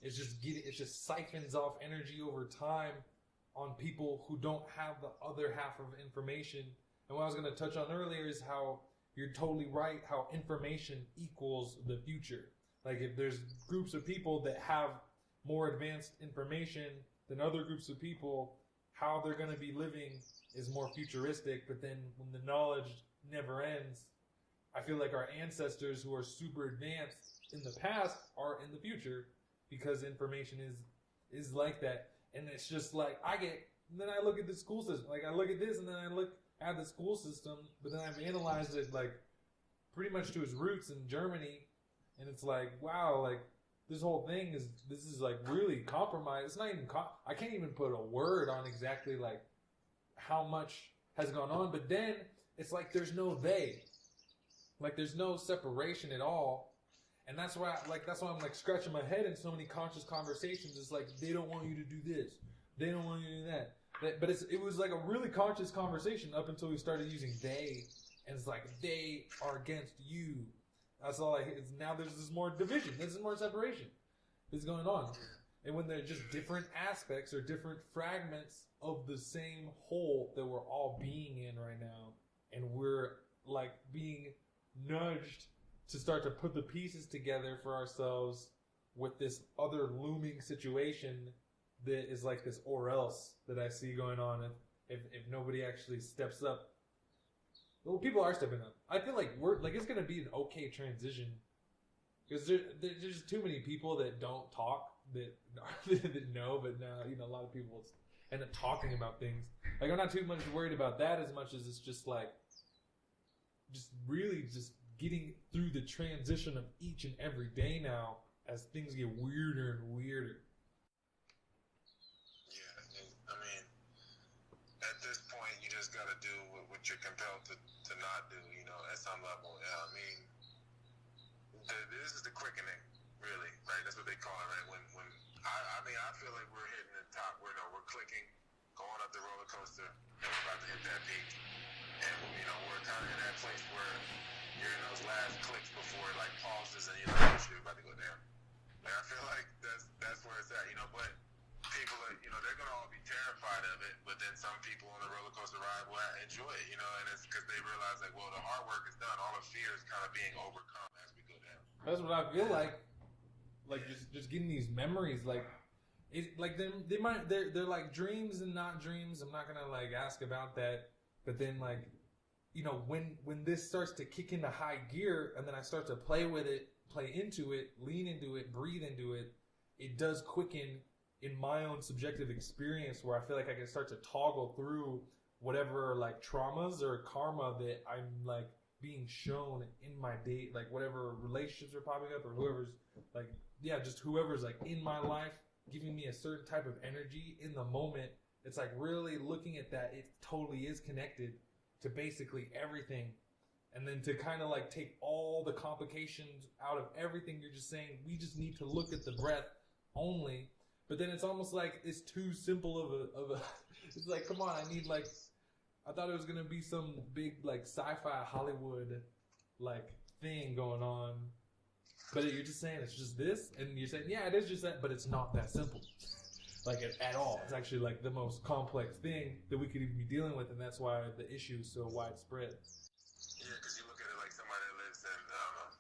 it just siphons off energy over time on people who don't have the other half of information. And what I was going to touch on earlier is how you're totally right, how information equals the future. Like if there's groups of people that have more advanced information than other groups of people, how they're going to be living is more futuristic. But then when the knowledge never ends, I feel like our ancestors who are super advanced in the past are in the future, because information is like that. And it's just like then I look at the school system, like I look at this and then I look at the school system, but then I've analyzed it like pretty much to its roots in Germany, and it's like, wow, like this whole thing is like really compromised. It's not even I can't even put a word on exactly like how much has gone on, but then it's like there's no they. Like there's no separation at all. And that's why I'm like scratching my head in so many conscious conversations. It's like they don't want you to do this, they don't want you to do that. But it was like a really conscious conversation up until we started using they, and it's like they are against you. That's all now there's this more division, there's more separation that's going on. And when they're just different aspects or different fragments of the same whole that we're all being in right now, and we're like being nudged to start to put the pieces together for ourselves with this other looming situation that is like this or else that I see going on if nobody actually steps up. Well, people are stepping up. I feel like it's going to be an okay transition, because there's just too many people that don't talk that know, but now a lot of people end up talking about things. Like I'm not too much worried about that as much as it's just like just really just getting through the transition of each and every day now as things get weirder and weirder. Yeah, I mean, at this point, you just got to do what you're compelled to not do, at some level. Yeah, I mean, this is the quickening, really, right? That's what they call it, right? When I feel like we're hitting the top. We're clicking, going up the roller coaster, and we're about to hit that peak. And, we're kind of in that place where you're in those last clicks before it like pauses and you're like, oh shit, enjoy it, you know, and it's because they realize like, well, the hard work is done. All the fear is kind of being overcome as we go down. That's what I feel like. Like just getting these memories, like they're like dreams and not dreams. I'm not gonna like ask about that, but then like, you know, when this starts to kick into high gear, and then I start to play with it, play into it, lean into it, breathe into it, it does quicken in my own subjective experience, where I feel like I can start to toggle through whatever like traumas or karma that I'm like being shown in my date, like whatever relationships are popping up, or whoever's like, yeah, just whoever's like in my life giving me a certain type of energy in the moment. It's like really looking at that, it totally is connected to basically everything. And then to kind of like take all the complications out of everything you're just saying, we just need to look at the breath only. But then it's almost like it's too simple of a it's like, come on, I thought it was going to be some big like sci-fi Hollywood like thing going on. But you're just saying it's just this, and you're saying, yeah, it is just that, but it's not that simple. Like at all. It's actually like the most complex thing that we could even be dealing with, and that's why the issue is so widespread. Yeah, because you look at it like somebody that lives in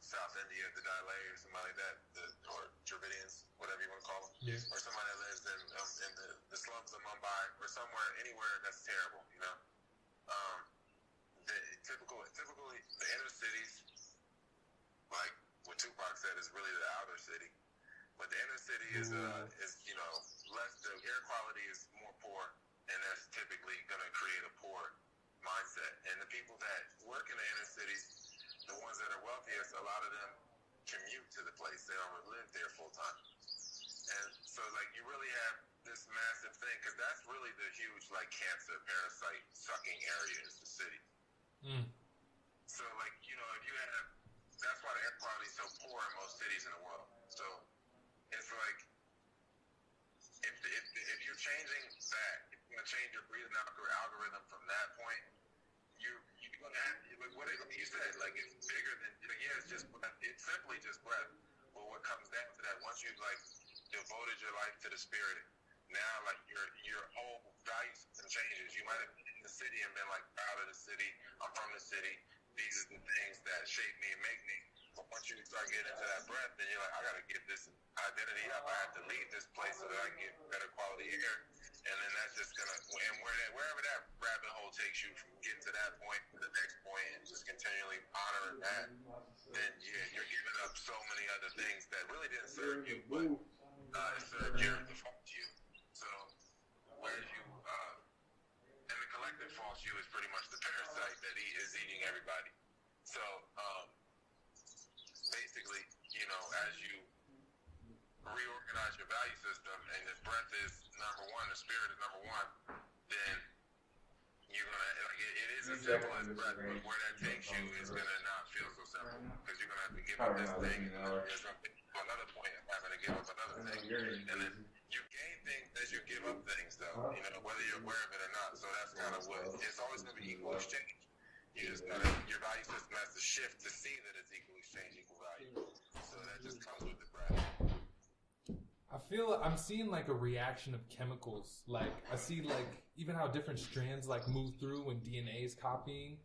South India, the Dalai, or somebody like that, or Dravidians, whatever you want to call them, Yeah. or somebody that lives in the slums of Mumbai, or somewhere, anywhere that's terrible, you know. Typically, the inner cities, like what Tupac said, is really the outer city. But the inner city is you know, less, the air quality is more poor, and that's typically going to create a poor mindset. And the people that work in the inner cities, the ones that are wealthiest, a lot of them commute to the place. They don't live there full time. And so, like, you really have this massive thing, because that's really the huge, like, cancer, parasite sucking area is the city. So, like, you know, if you have, that's why the air quality is so poor in most cities in the world. So, it's like, if you're changing that, if you're going to change your breathing algorithm from that point, you're going to have, like you said, like, it's bigger than, like, yeah, it's just breath. It's simply just breath. But what comes down to that, once you've, like, devoted your life to the spirit, now, like, your whole value system changes. You might have been in the city and been, like, proud of the city. I'm from the city. These are the things that shape me and make me. But once you start getting into that breath, then you're like, I got to give this identity up. I have to leave this place so that I can get better quality air. And then that's just going to, and wherever that rabbit hole takes you from getting to that point to the next point, and just continually honoring that, then yeah, you're giving up so many other things that really didn't serve you, but it served your default you. So where you, and the collective false you is pretty much the parasite that is eating everybody. So basically, you know, as you reorganize your value system, and the breath is number one, the spirit is number one, then you're gonna, like, it is as simple as breath, but where that takes you is gonna not feel so simple, because you're gonna have to give up this thing, and then there's gonna be another point of having to give up another thing, and then you gain things as you give up things, though, you know, whether you're aware of it or not. So that's kind of what, it's always gonna be equal exchange. You just gotta, your value system has to shift to see that it's equal exchange, equal value. So that just comes with the breath. I feel I'm seeing like a reaction of chemicals. Like I see like even how different strands like move through when DNA is copying.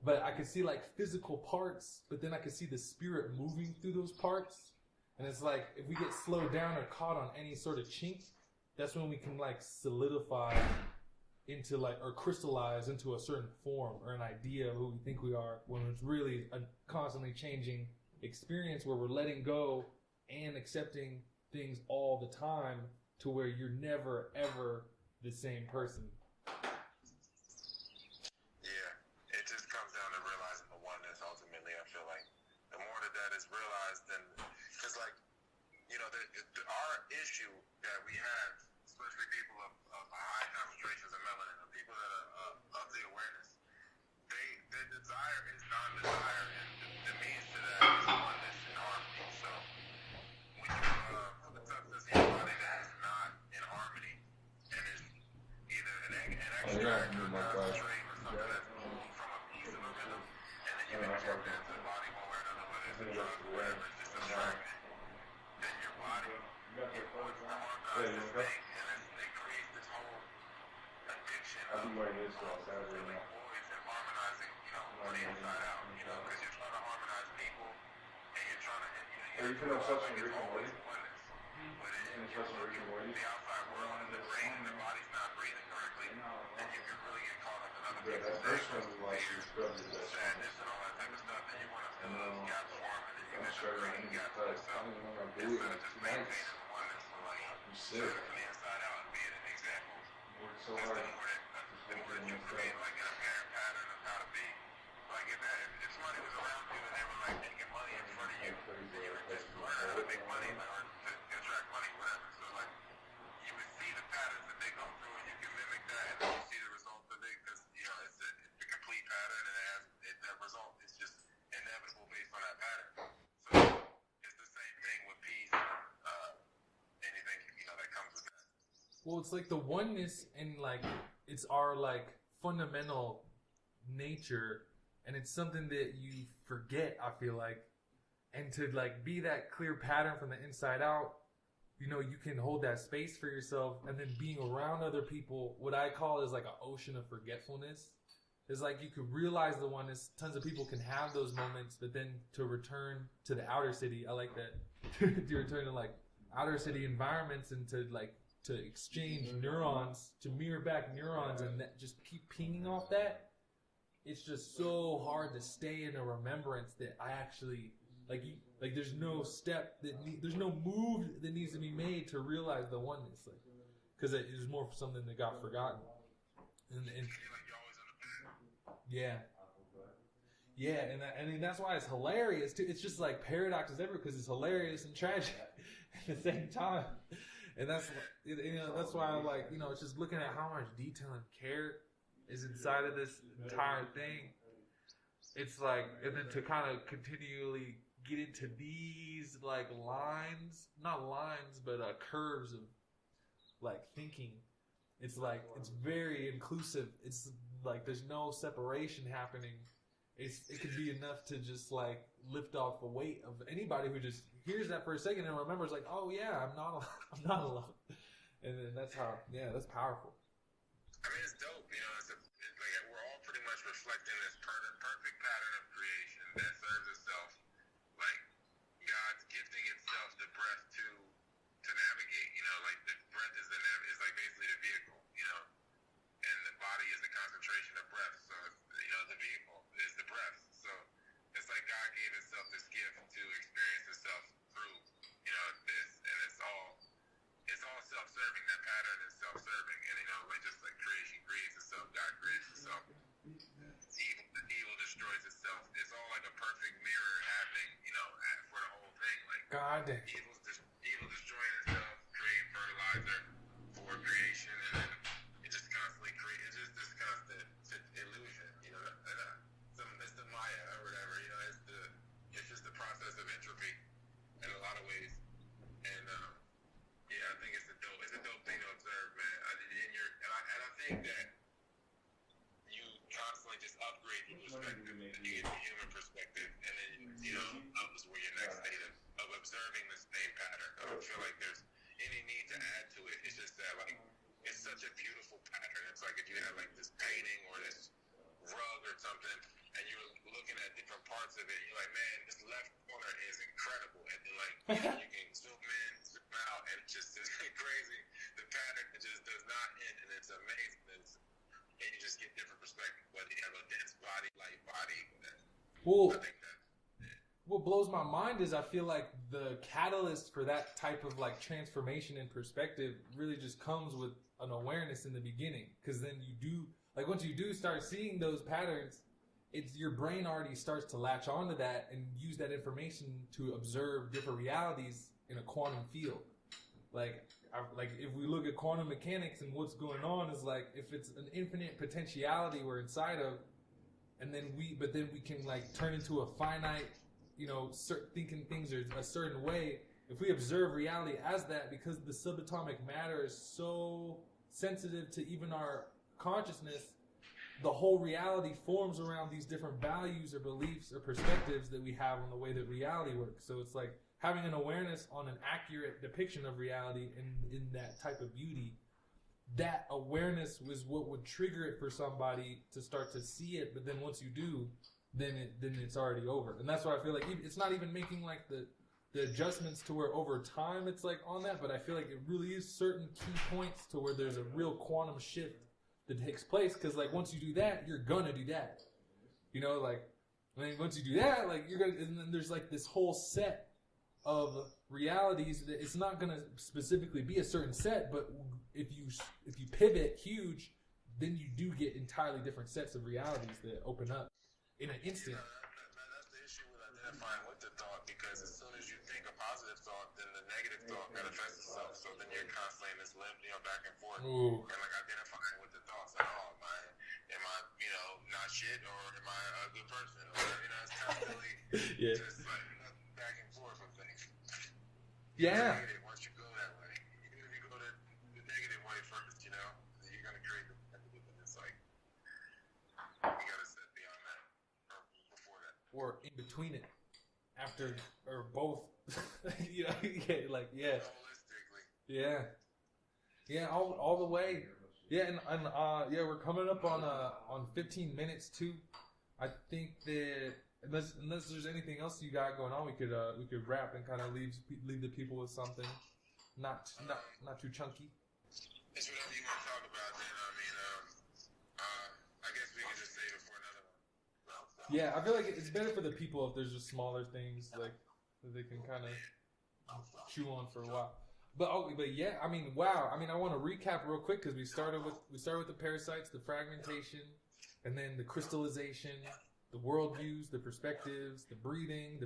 But I could see like physical parts, but then I could see the spirit moving through those parts. And it's like if we get slowed down or caught on any sort of chink, that's when we can like solidify into like, or crystallize into a certain form or an idea of who we think we are, when it's really a constantly changing experience where we're letting go and accepting things all the time, to where you're never ever the same person. Yeah, it just comes down to realizing the oneness. Ultimately, I feel like the more that is realized, then, because like, you know, our issue that we have, especially people of high concentrations of melanin, or people that are of the awareness, their desire is non-desire, and the means to that is oneness and harmony. So when you put the substance in your body that is not in harmony, and is either an extract or a concentrate or something that's moving from a piece of a rhythm, and then you inject that into the body one way or another, whether it's a drug or whatever, it's just a fragment, then your body, it wants to harmonize this thing, and it creates this whole addiction of filling voids there for a while, like it's always oneness. But you're looking at the outside world and the brain and the body's not breathing correctly, and you can really get caught up in other people's things, fear, sadness, and all that type of stuff, and you want to gap form, and then you miss the brain gap for yourself, instead of just maintaining the oneness, and like, serving from the inside out and being an example. That's the more that you create, like, an apparent pattern of how to be. Like, if somebody was around you and they were, like, making money in front of you, and you were just learning how to make money, or to attract money, whatever. So, like, you would see the patterns that they go through, and you can mimic that, and then you see the results of it, because, you know, it's a complete pattern, and that result is just inevitable based on that pattern. So, it's the same thing with peace, anything, you know, that comes with that. Well, it's like the oneness, and like it's our like fundamental nature, and it's something that you forget, I feel like. And to like be that clear pattern from the inside out, you know, you can hold that space for yourself, and then being around other people, what I call is like an ocean of forgetfulness. It's like you could realize the oneness, tons of people can have those moments, but then to return to the outer city, I like that, to return to like outer city environments, and to like to exchange neurons, to mirror back neurons, and that just keep pinging off that. It's just so hard to stay in a remembrance that I actually like. There's no step there's no move that needs to be made to realize the oneness, like, because it is more something that got forgotten. And and I mean that's why it's hilarious too. It's just like paradoxes everywhere, because it's hilarious and tragic at the same time. And that's, you know, that's why I like, you know, it's just looking at how much detail and care is inside of this entire thing. It's like, and then to kind of continually get into these like not lines, but curves of like thinking. It's like, it's very inclusive. It's like, there's no separation happening. It could be enough to just like lift off the weight of anybody who just hears that for a second and remembers, like, oh yeah, I'm not alone. And then that's powerful. I mean, it's dope, you know. It's like we're all pretty much reflecting this perfect pattern of creation that serves itself, like God's gifting itself the breath to navigate. You know, like the breath is like basically the vehicle, you know, and the body is the concentration of breath. So you know, the vehicle is the breath. So it's like God gave itself this gift to experience itself through, you know, this, and it's all self-serving. That pattern is self-serving, and you know, like just like creation creates itself, God creates itself. Evil destroys itself. It's all like a perfect mirror happening, you know, for the whole thing. Like God, evil destroying itself, creating fertilizer for creation, and then it just constantly creates. It's just this constant illusion, you know. It's the Maya or whatever, you know. It's just the process of entropy in a lot of ways, and yeah, I think it's a dope thing to observe, man. I think that you constantly just upgrade your perspective, and you get the human perspective, and then you know, up is where your next state of observing the same pattern. I don't feel like there's any need to add to it. It's just that like it's such a beautiful pattern. It's like if you had like this painting or this rug or something, and you're looking at different parts of it, you're like, man, this left corner is incredible, and then like you can zoom in, zoom out, and it's just it's crazy. The pattern just does not end, and it's amazing. And you just get different perspective. Whether you have a dense body, light body, I think that. What blows my mind is I feel like the catalyst for that type of like transformation in perspective really just comes with an awareness in the beginning, because then you do, like, once you do start seeing those patterns, it's your brain already starts to latch onto that and use that information to observe different realities in a quantum field. Like if we look at quantum mechanics and what's going on is like, if it's an infinite potentiality we're inside of, and then we can like turn into a finite, you know, thinking things are a certain way. If we observe reality as that, because the subatomic matter is so sensitive to even our consciousness, the whole reality forms around these different values or beliefs or perspectives that we have on the way that reality works. So it's like having an awareness on an accurate depiction of reality in that type of beauty. That awareness was what would trigger it for somebody to start to see it. But then once you do, then it's already over. And that's why I feel like it's not even making like the the adjustments to where over time it's like on that, but I feel like it really is certain key points to where there's a real quantum shift that takes place. Because like once you do that, you're gonna do that. You know, like once you do that, like you're gonna, and then there's like this whole set of realities that it's not gonna specifically be a certain set, but if you pivot huge, then you do get entirely different sets of realities that open up in an instant. That's the issue with identifying with the thought, because as soon as you think a positive thought, then the negative thought manifests itself. So then you're constantly in this limp, back and forth, Ooh. and like identifying with the thoughts. Like, oh, am I, not shit, or am I a good person? Or, it's constantly just like back and forth with things. Yeah. Once you go that way, even if you go the negative way first, then you're gonna create the negative, and it's like you gotta set beyond that or before that. Or in between it, after or both. Holistically. Yeah, all the way. Yeah, and we're coming up on 15 minutes too. I think that unless there's anything else you got going on, we could wrap and kind of leave the people with something not too chunky. It's whatever you want to talk about. Then I guess we can just save it for another one. Yeah, I feel like it's better for the people if there's just smaller things like that they can kind of chew on for a while. But yeah, wow. I want to recap real quick because we started with the parasites, the fragmentation, and then the crystallization, the worldviews, the perspectives, the breathing,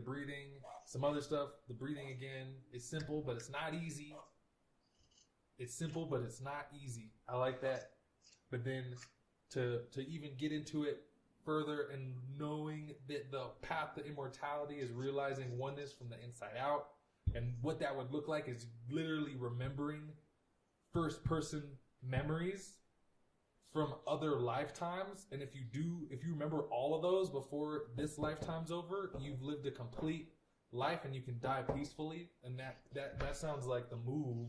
some other stuff. The breathing again is simple, but it's not easy. It's simple, but it's not easy. I like that. But then to even get into it further and knowing that the path to immortality is realizing oneness from the inside out. And what that would look like is literally remembering first-person memories from other lifetimes. And if you remember all of those before this lifetime's over, you've lived a complete life and you can die peacefully. And that sounds like the move.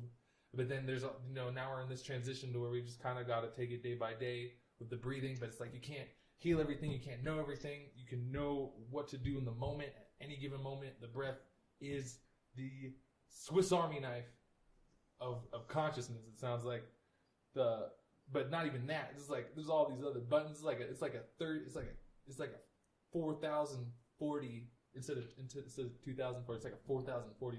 But then there's now we're in this transition to where we just kind of got to take it day by day with the breathing. But it's like you can't heal everything, you can't know everything. You can know what to do in the moment. At any given moment, the breath is the Swiss Army knife of consciousness. It sounds like but not even that. It's like there's all these other buttons. It's like a 4040 instead of 2040. It's like a 4040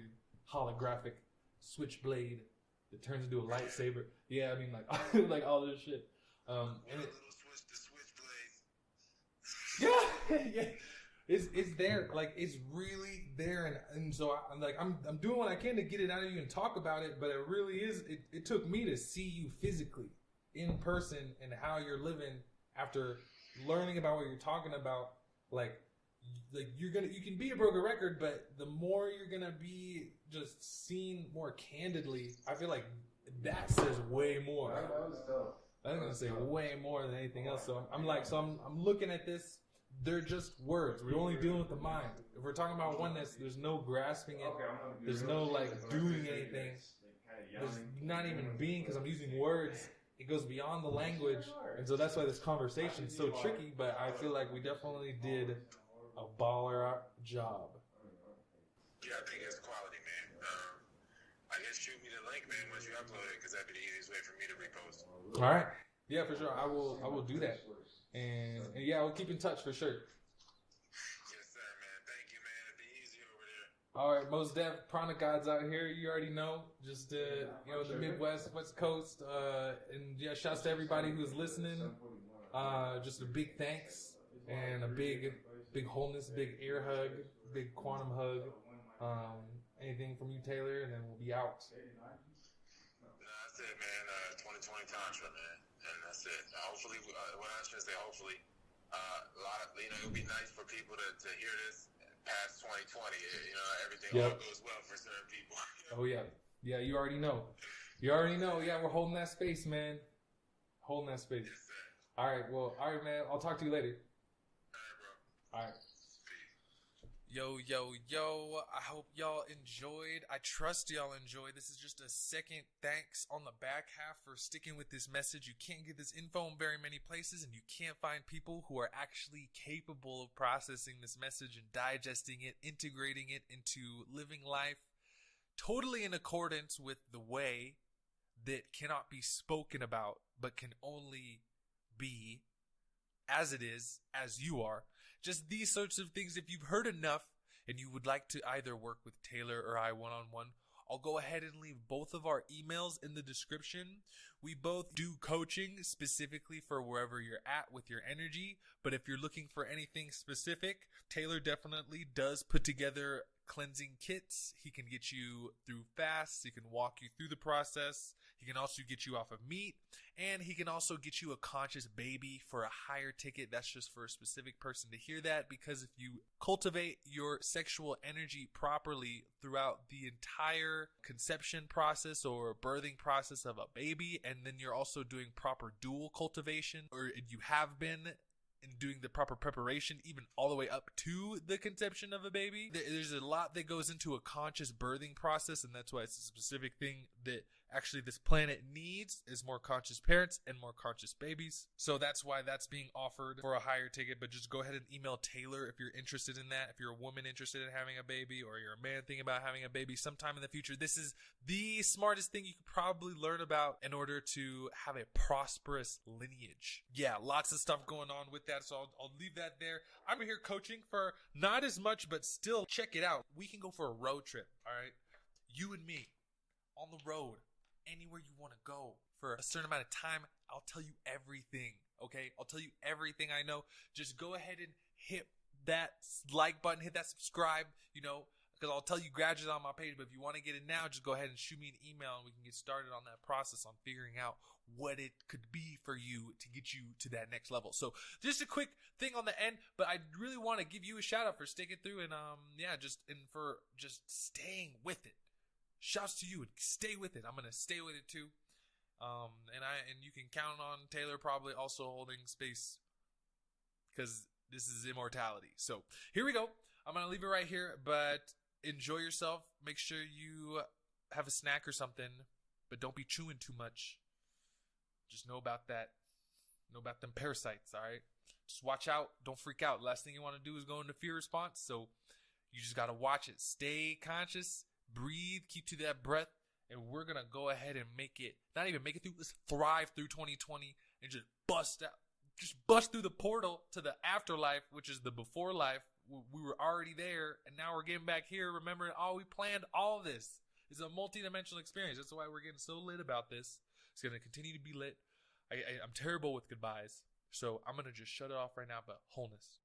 holographic switchblade that turns into a lightsaber. Yeah, like all this shit. And yeah. It's there, like it's really there, and so I'm doing what I can to get it out of you and talk about it, but it really is. It took me to see you physically, in person, and how you're living after learning about what you're talking about. Like you can be a broken record, but the more you're gonna be just seen more candidly, I feel like that says way more. I'm gonna say way more than anything else. So I'm looking at this. They're just words. We're only dealing with the mind. If we're talking about oneness, there's no grasping it. There's no doing anything. There's not even being, because I'm using words. It goes beyond the language, and so that's why this conversation is so tricky. But I feel like we definitely did a baller job. Yeah, I think it's quality, man. I guess shoot me the link, man, once you upload it, because that'd be the easiest way for me to repost. All right. Yeah, for sure. I will do that. And yeah, we'll keep in touch for sure. Yes, sir, man. Thank you, man. It'd be easy over there. All right, most def prana gods out here. You already know. Just the Midwest, West Coast, and yeah, shouts to everybody who's listening. Just a big thanks and a big wholeness, big air hug, big quantum hug. Anything from you, Taylor, and then we'll be out. No, that's it, man. 2020 Tantra, man. And that's it. Hopefully, what I was going to say, hopefully, a lot of, it would be nice for people to hear this past 2020. Everything all goes well for certain people. Oh, yeah. Yeah, you already know. Yeah, we're holding that space, man. Holding that space. Yes, sir. All right, man. I'll talk to you later. All right, bro. All right. Yo, yo, yo. I hope y'all enjoyed. I trust y'all enjoyed. This is just a second thanks on the back half for sticking with this message. You can't get this info in very many places, and you can't find people who are actually capable of processing this message and digesting it, integrating it into living life totally in accordance with the way that cannot be spoken about, but can only be as it is, as you are. Just these sorts of things. If you've heard enough and you would like to either work with Taylor or I one-on-one, I'll go ahead and leave both of our emails in the description. We both do coaching specifically for wherever you're at with your energy. But if you're looking for anything specific, Taylor definitely does put together cleansing kits. He can get you through fasts. He can walk you through the process. He can also get you off of meat. And he can also get you a conscious baby for a higher ticket. That's just for a specific person to hear that, because if you cultivate your sexual energy properly throughout the entire conception process or birthing process of a baby, and then you're also doing proper dual cultivation, or you have been and doing the proper preparation even all the way up to the conception of a baby. There's a lot that goes into a conscious birthing process, and that's why it's a specific thing that actually this planet needs, is more conscious parents and more conscious babies. So that's why that's being offered for a higher ticket. But just go ahead and email Taylor if you're interested in that. If you're a woman interested in having a baby, or you're a man thinking about having a baby sometime in the future, this is the smartest thing you could probably learn about in order to have a prosperous lineage. Yeah, lots of stuff going on with that, so I'll leave that there. I'm here coaching for not as much, but still check it out. We can go for a road trip, all right? You and me on the road, anywhere you want to go for a certain amount of time. I'll tell you everything, okay? I'll tell you everything I know. Just go ahead and hit that like button, hit that subscribe, because I'll tell you gradually on my page. But if you want to get it now, just go ahead and shoot me an email, and we can get started on that process on figuring out what it could be for you to get you to that next level. So just a quick thing on the end, but I really want to give you a shout out for sticking through and for just staying with it. Shouts to you, and stay with it. I'm gonna stay with it too. And you can count on Taylor probably also holding space, because this is immortality. So here we go. I'm gonna leave it right here, but enjoy yourself. Make sure you have a snack or something, but don't be chewing too much. Just know about that. Know about them parasites, all right? Just watch out. Don't freak out. Last thing you want to do is go into fear response, so you just gotta watch it. Stay conscious. Breathe, keep to that breath, and we're gonna go ahead and not even make it through, let's thrive through 2020 and just bust through the portal to the afterlife, which is the before life. We were already there, and now we're getting back here, remembering, we planned all this. It's a multi-dimensional experience. That's why we're getting so lit about this. It's gonna continue to be lit. I'm terrible with goodbyes, so I'm gonna just shut it off right now, but wholeness.